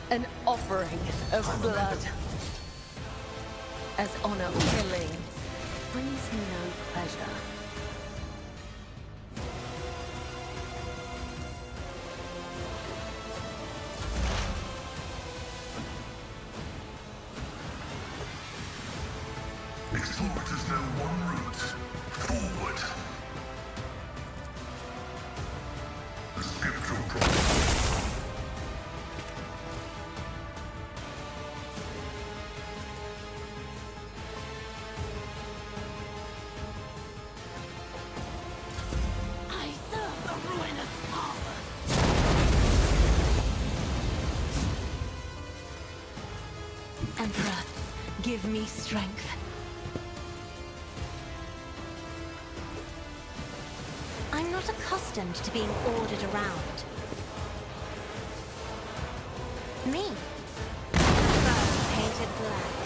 An offering of blood. As honor killing brings me no pleasure. Explorers know one route. Forward. The scriptural promise. I serve the ruinous powers. Emperor, give me strength. I'm not accustomed to being ordered around. Me? Fur painted black.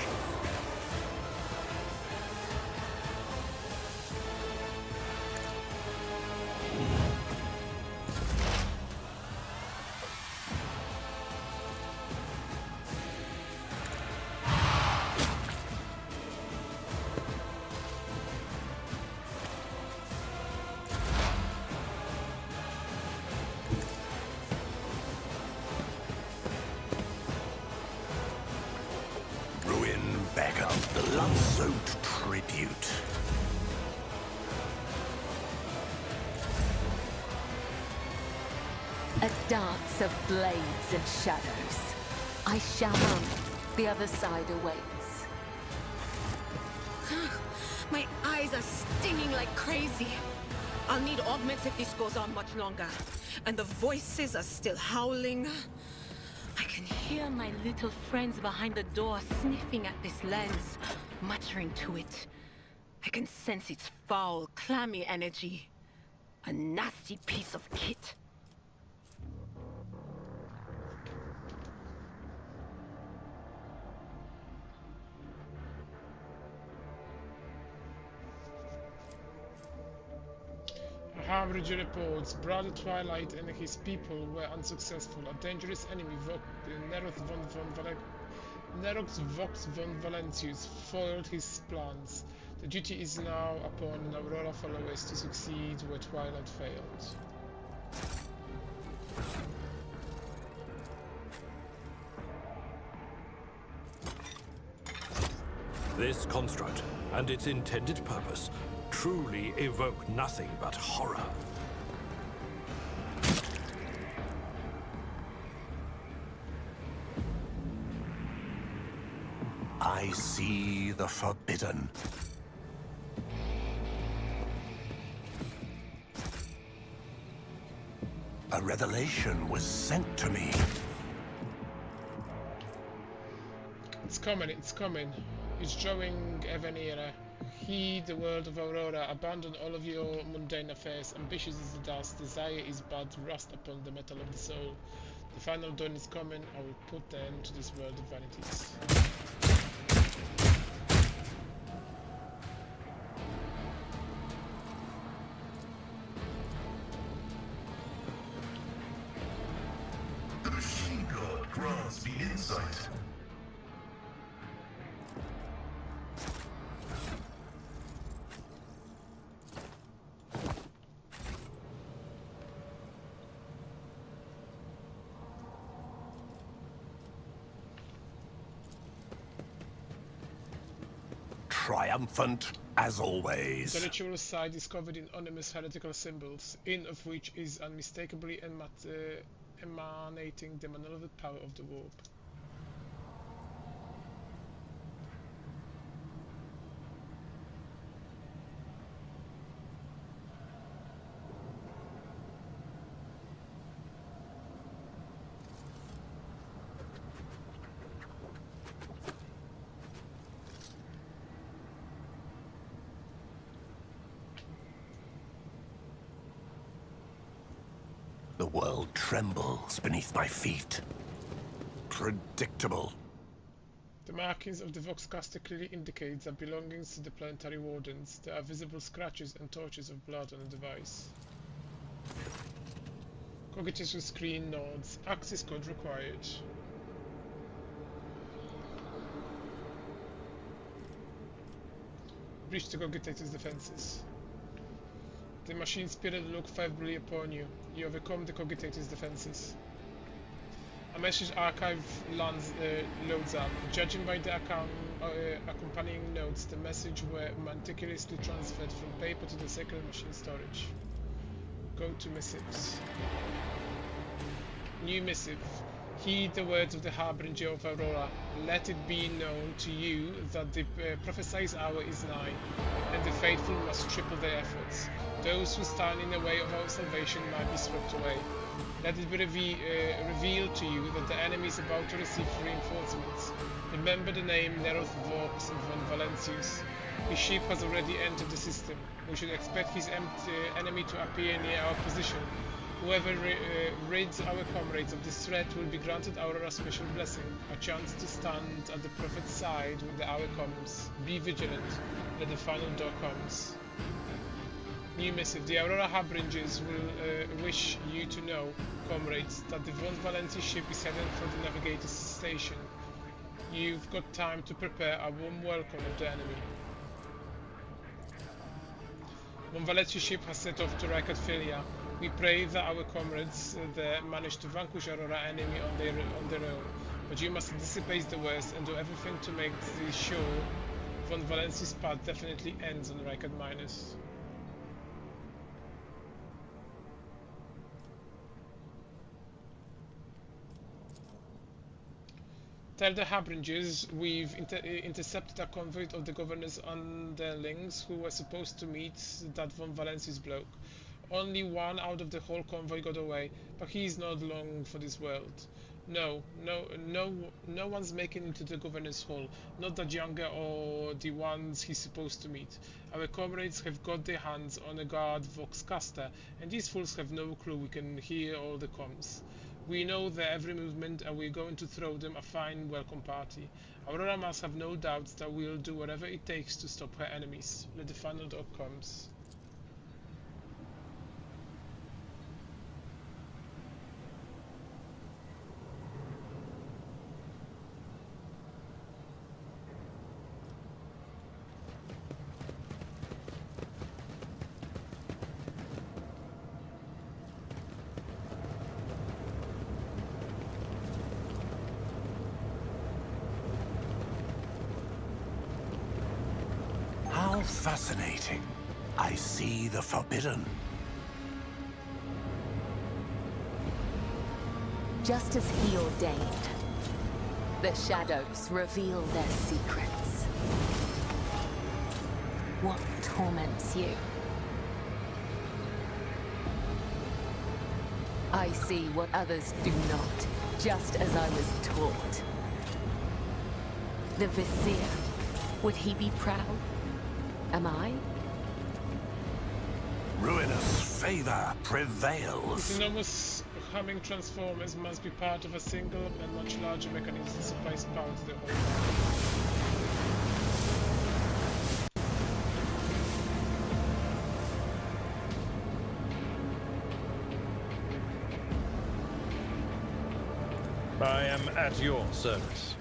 Ruin beckons the blood-soaked tribute. A dance of blades and shadows. I shall run. The other side awaits. My eyes are stinging like crazy. I'll need augments if this goes on much longer. And the voices are still howling. I can hear my little friends behind the door sniffing at this lens, muttering to it. I can sense its foul, clammy energy. A nasty piece of kit. Harbinger reports, Brother Twilight and his people were unsuccessful. A dangerous enemy, Nerox Vox von Valentius, foiled his plans. The duty is now upon Aurora followers to succeed where Twilight failed. This construct and its intended purpose truly evoke nothing but horror. I see the forbidden. A revelation was sent to me. It's coming, it's coming. It's drawing ever nearer. Heed the word of Aurora, abandon all of your mundane affairs. Ambitious is the dust, desire is but rust upon the metal of the soul. The final dawn is coming, I will put an end to this world of vanities. The machine god grants me insight. Triumphant as always. The ritual site is covered in ominous heretical symbols, in of which is unmistakably emanating the malevolent power of the warp. The world trembles beneath my feet. Predictable. The markings of the Voxcaster clearly indicate their belongings to the planetary wardens. There are visible scratches and torches of blood on the device. Cogitator screen nods. Access code required. Breach the Cogitator's defenses. The machine spirit look favorably upon you. You overcome the Cogitator's defenses. A message archive loads up. Judging by the accompanying notes, the message were meticulously transferred from paper to the sacred machine storage. Go to missives. New missive. Heed the words of the Harbinger of Aurora. Let it be known to you that the prophesied hour is nigh, and the faithful must triple their efforts. Those who stand in the way of our salvation might be swept away. Let it be revealed to you that the enemy is about to receive reinforcements. Remember the name Neroth Vox von Valentius. His ship has already entered the system. We should expect his enemy to appear near our position. Whoever rids our comrades of this threat will be granted Aurora's special blessing, a chance to stand at the prophet's side when the hour comes. Be vigilant, let the final door comes. New missive. The Aurora Harbingers will wish you to know, comrades, that the Von Valenti ship is headed for the navigator's station. You've got time to prepare a warm welcome of the enemy. Von Valenti's ship has set off to Ricardphilia. We pray that our comrades there manage to vanquish Aurora enemy on their own, but you must anticipate the worst and do everything to make sure Von Valenti's path definitely ends on Ricard Minus. Tell the Harbingers we've intercepted a convoy of the governor's underlings who were supposed to meet that Von Valenti's bloke. Only one out of the whole convoy got away, but he is not long for this world. No one's making it to the governor's hall, not that younger or the ones he's supposed to meet. Our comrades have got their hands on a guard Voxcaster, and these fools have no clue we can hear all the comms. We know their every movement, and we're going to throw them a fine welcome party. Aurora must have no doubts that we'll do whatever it takes to stop her enemies. Let the final dog comes. Fascinating. I see the forbidden. Just as he ordained, the shadows reveal their secrets. What torments you? I see what others do not, just as I was taught. The Vizier, would he be proud? Am I? Ruinous favor prevails. Autonomous humming transformers must be part of a single and much larger mechanism that supplies power to the whole. I am at your service.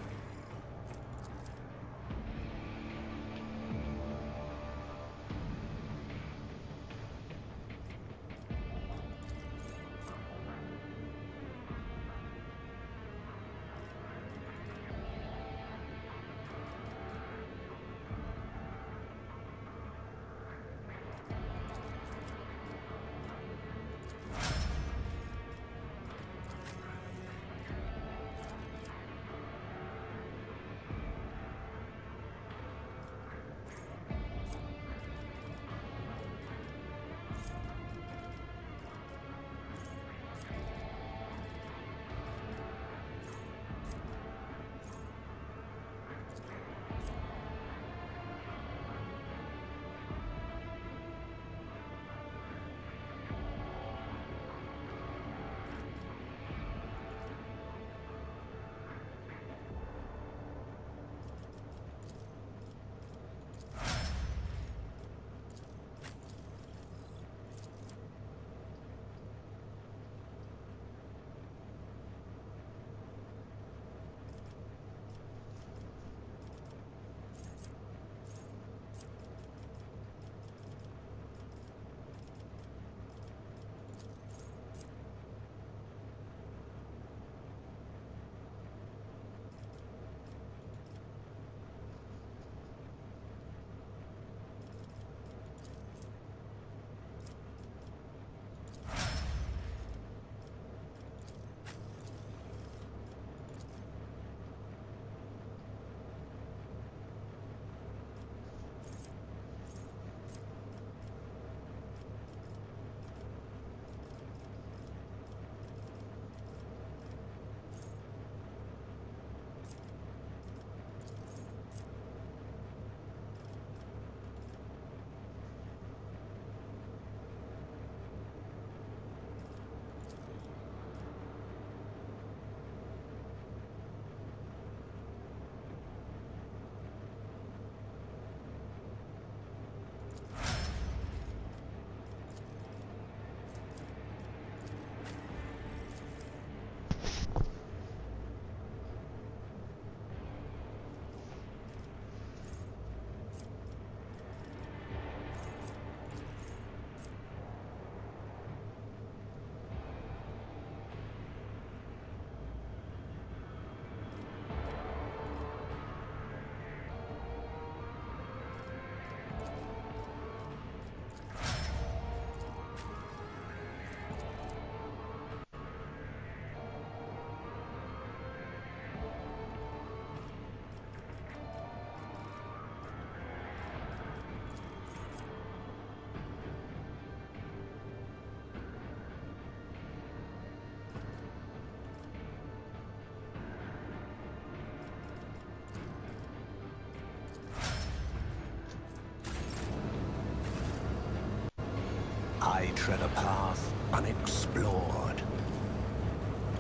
I tread a path unexplored.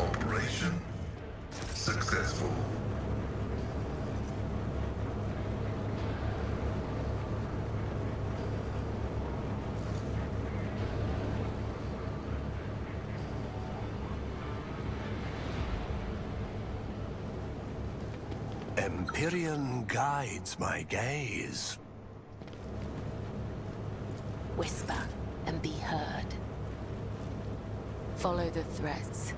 Operation successful. Empyrean guides my gaze. Whisper and be heard. Follow the threads.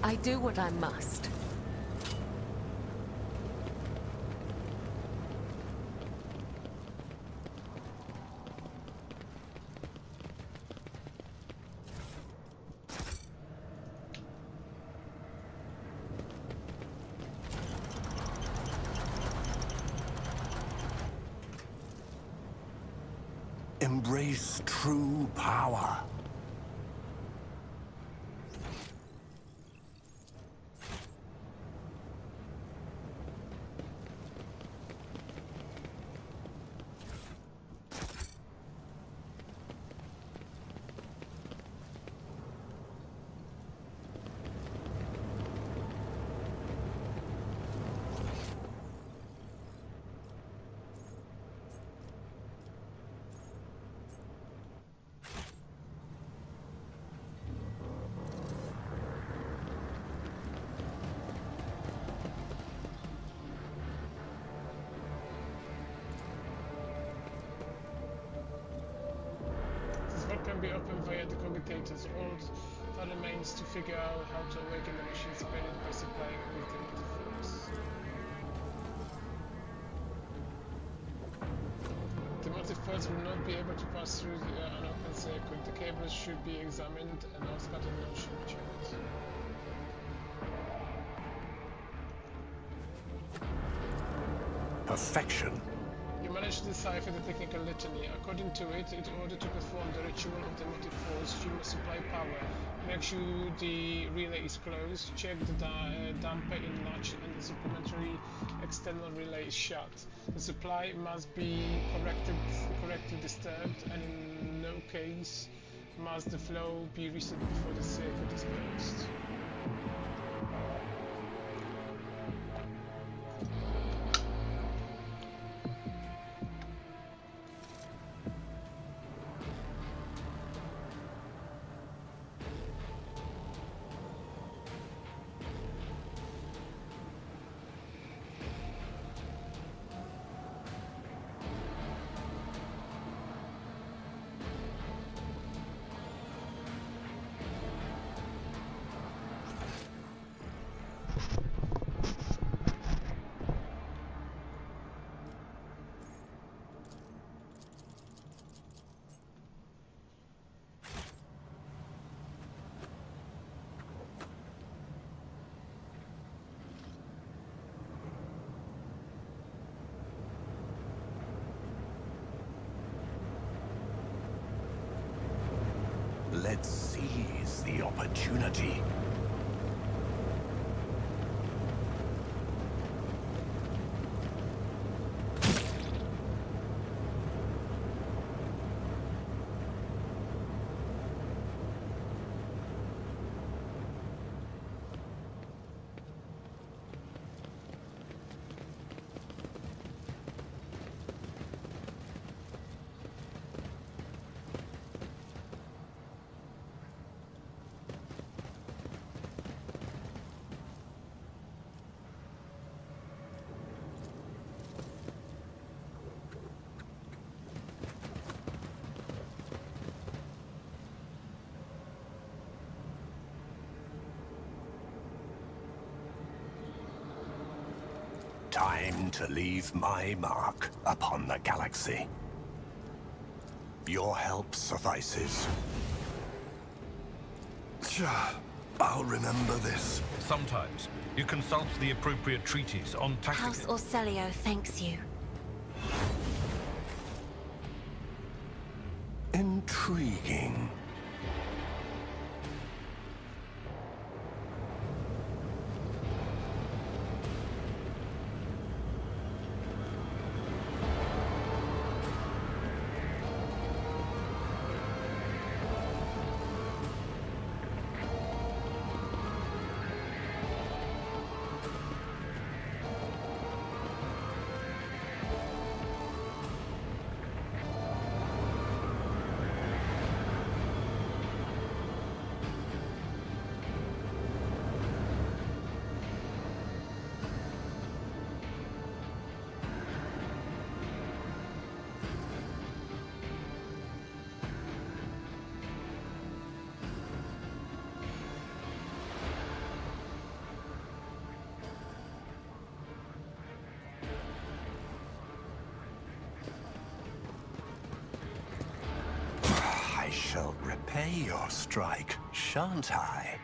I do what I must. Embrace true power. Can be opened via the commutators. All that remains to figure out how to awaken the machine's spirit by supplying it with the force. The motive force will not be able to pass through an open circuit. The cables should be examined and all scattered nodes should be checked. Perfection. You managed to decipher the technical litany. According to it, in order to perform the ritual of the motive force, you must supply power. Make sure the relay is closed, check the damper in latch and the supplementary external relay is shut. The supply must be correctly disturbed, and in no case must the flow be reset before the circuit is closed. Let's seize the opportunity. Time to leave my mark upon the galaxy. Your help suffices. I'll remember this. Sometimes you consult the appropriate treaties on tactics. House Orselio thanks you. Intriguing. I shall repay your strike, shan't I?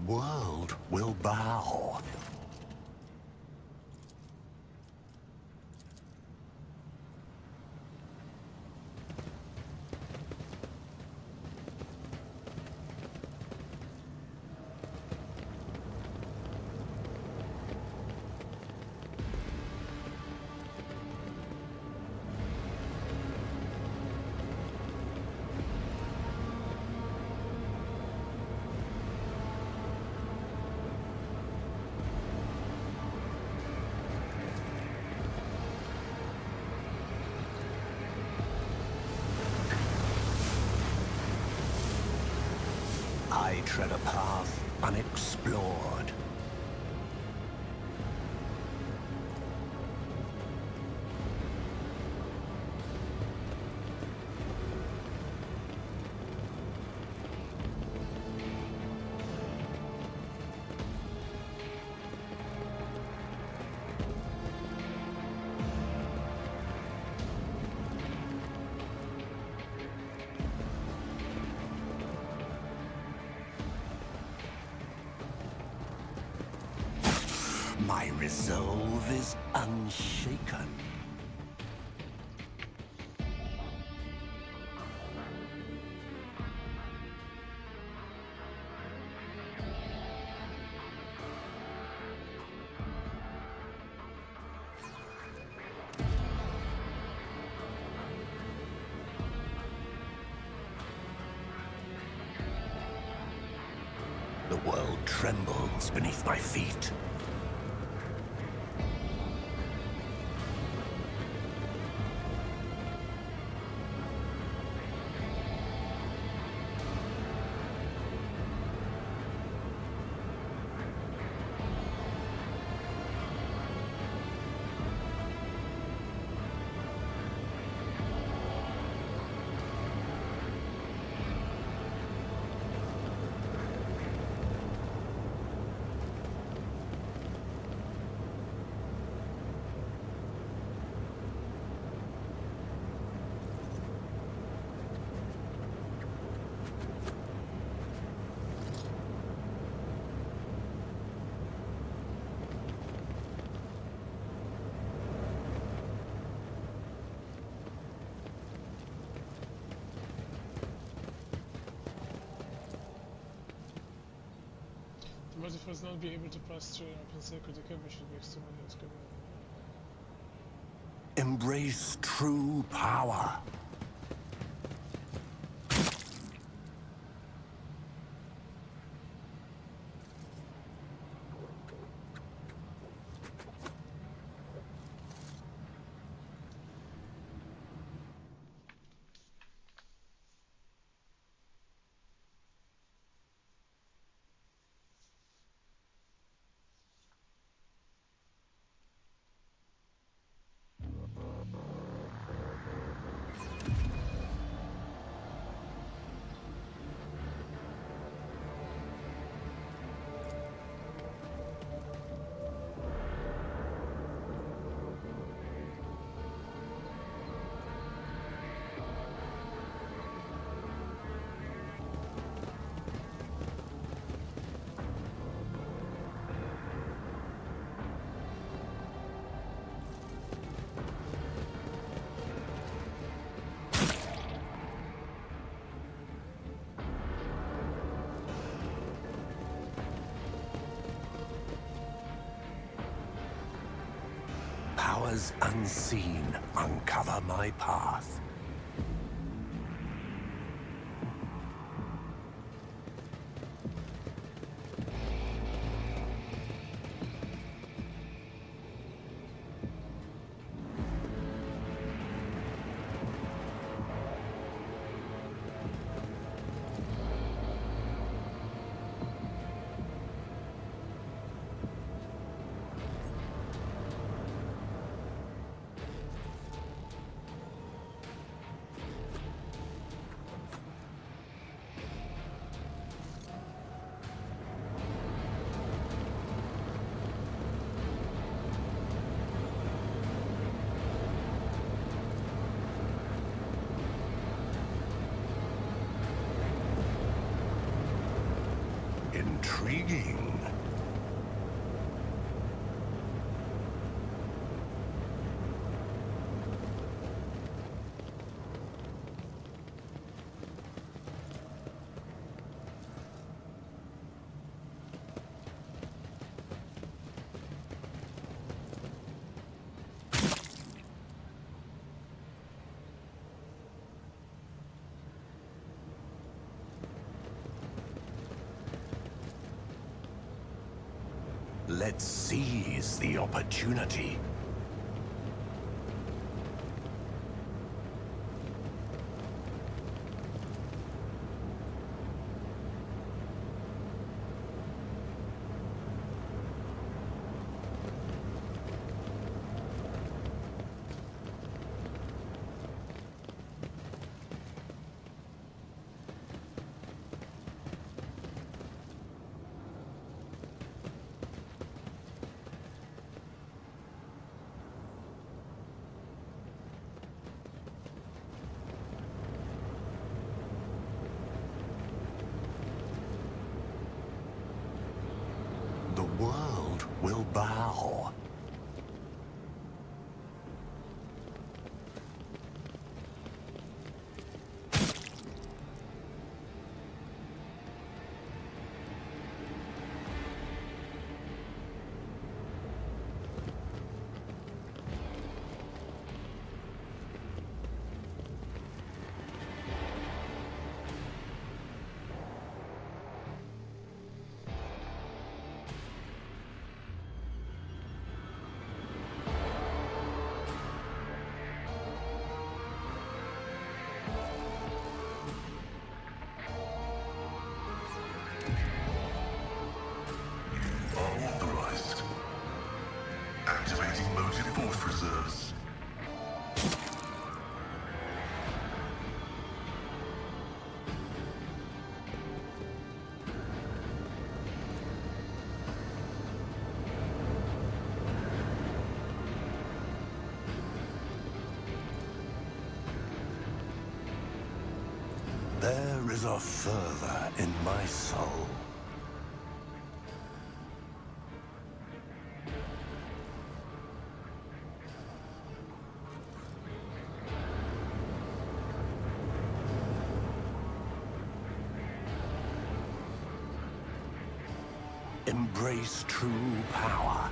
world will bow. I tread a path unexplored. My resolve is unshaken. The world trembles beneath my feet. The motive was not be able to pass through an open sacred equipment should be extremely good. Embrace true power. Powers unseen uncover my path. Intriguing. Let's seize the opportunity. The world will bow. Authorized. Activating motive force reserves. There is a fervor in my soul. Embrace true power.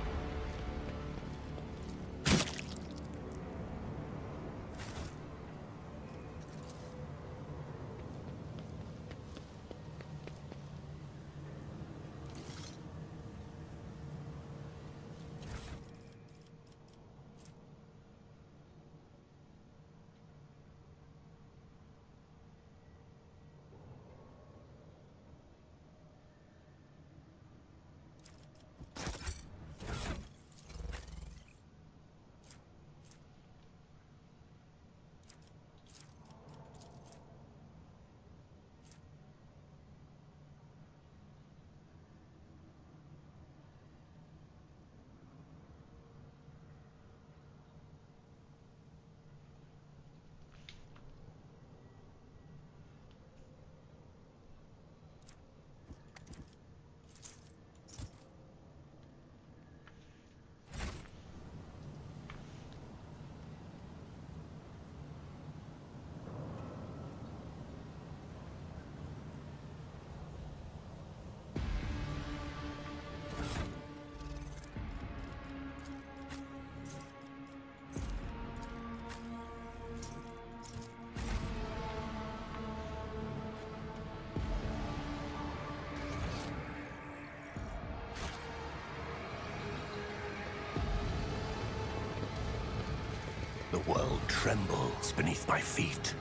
The world trembles beneath my feet.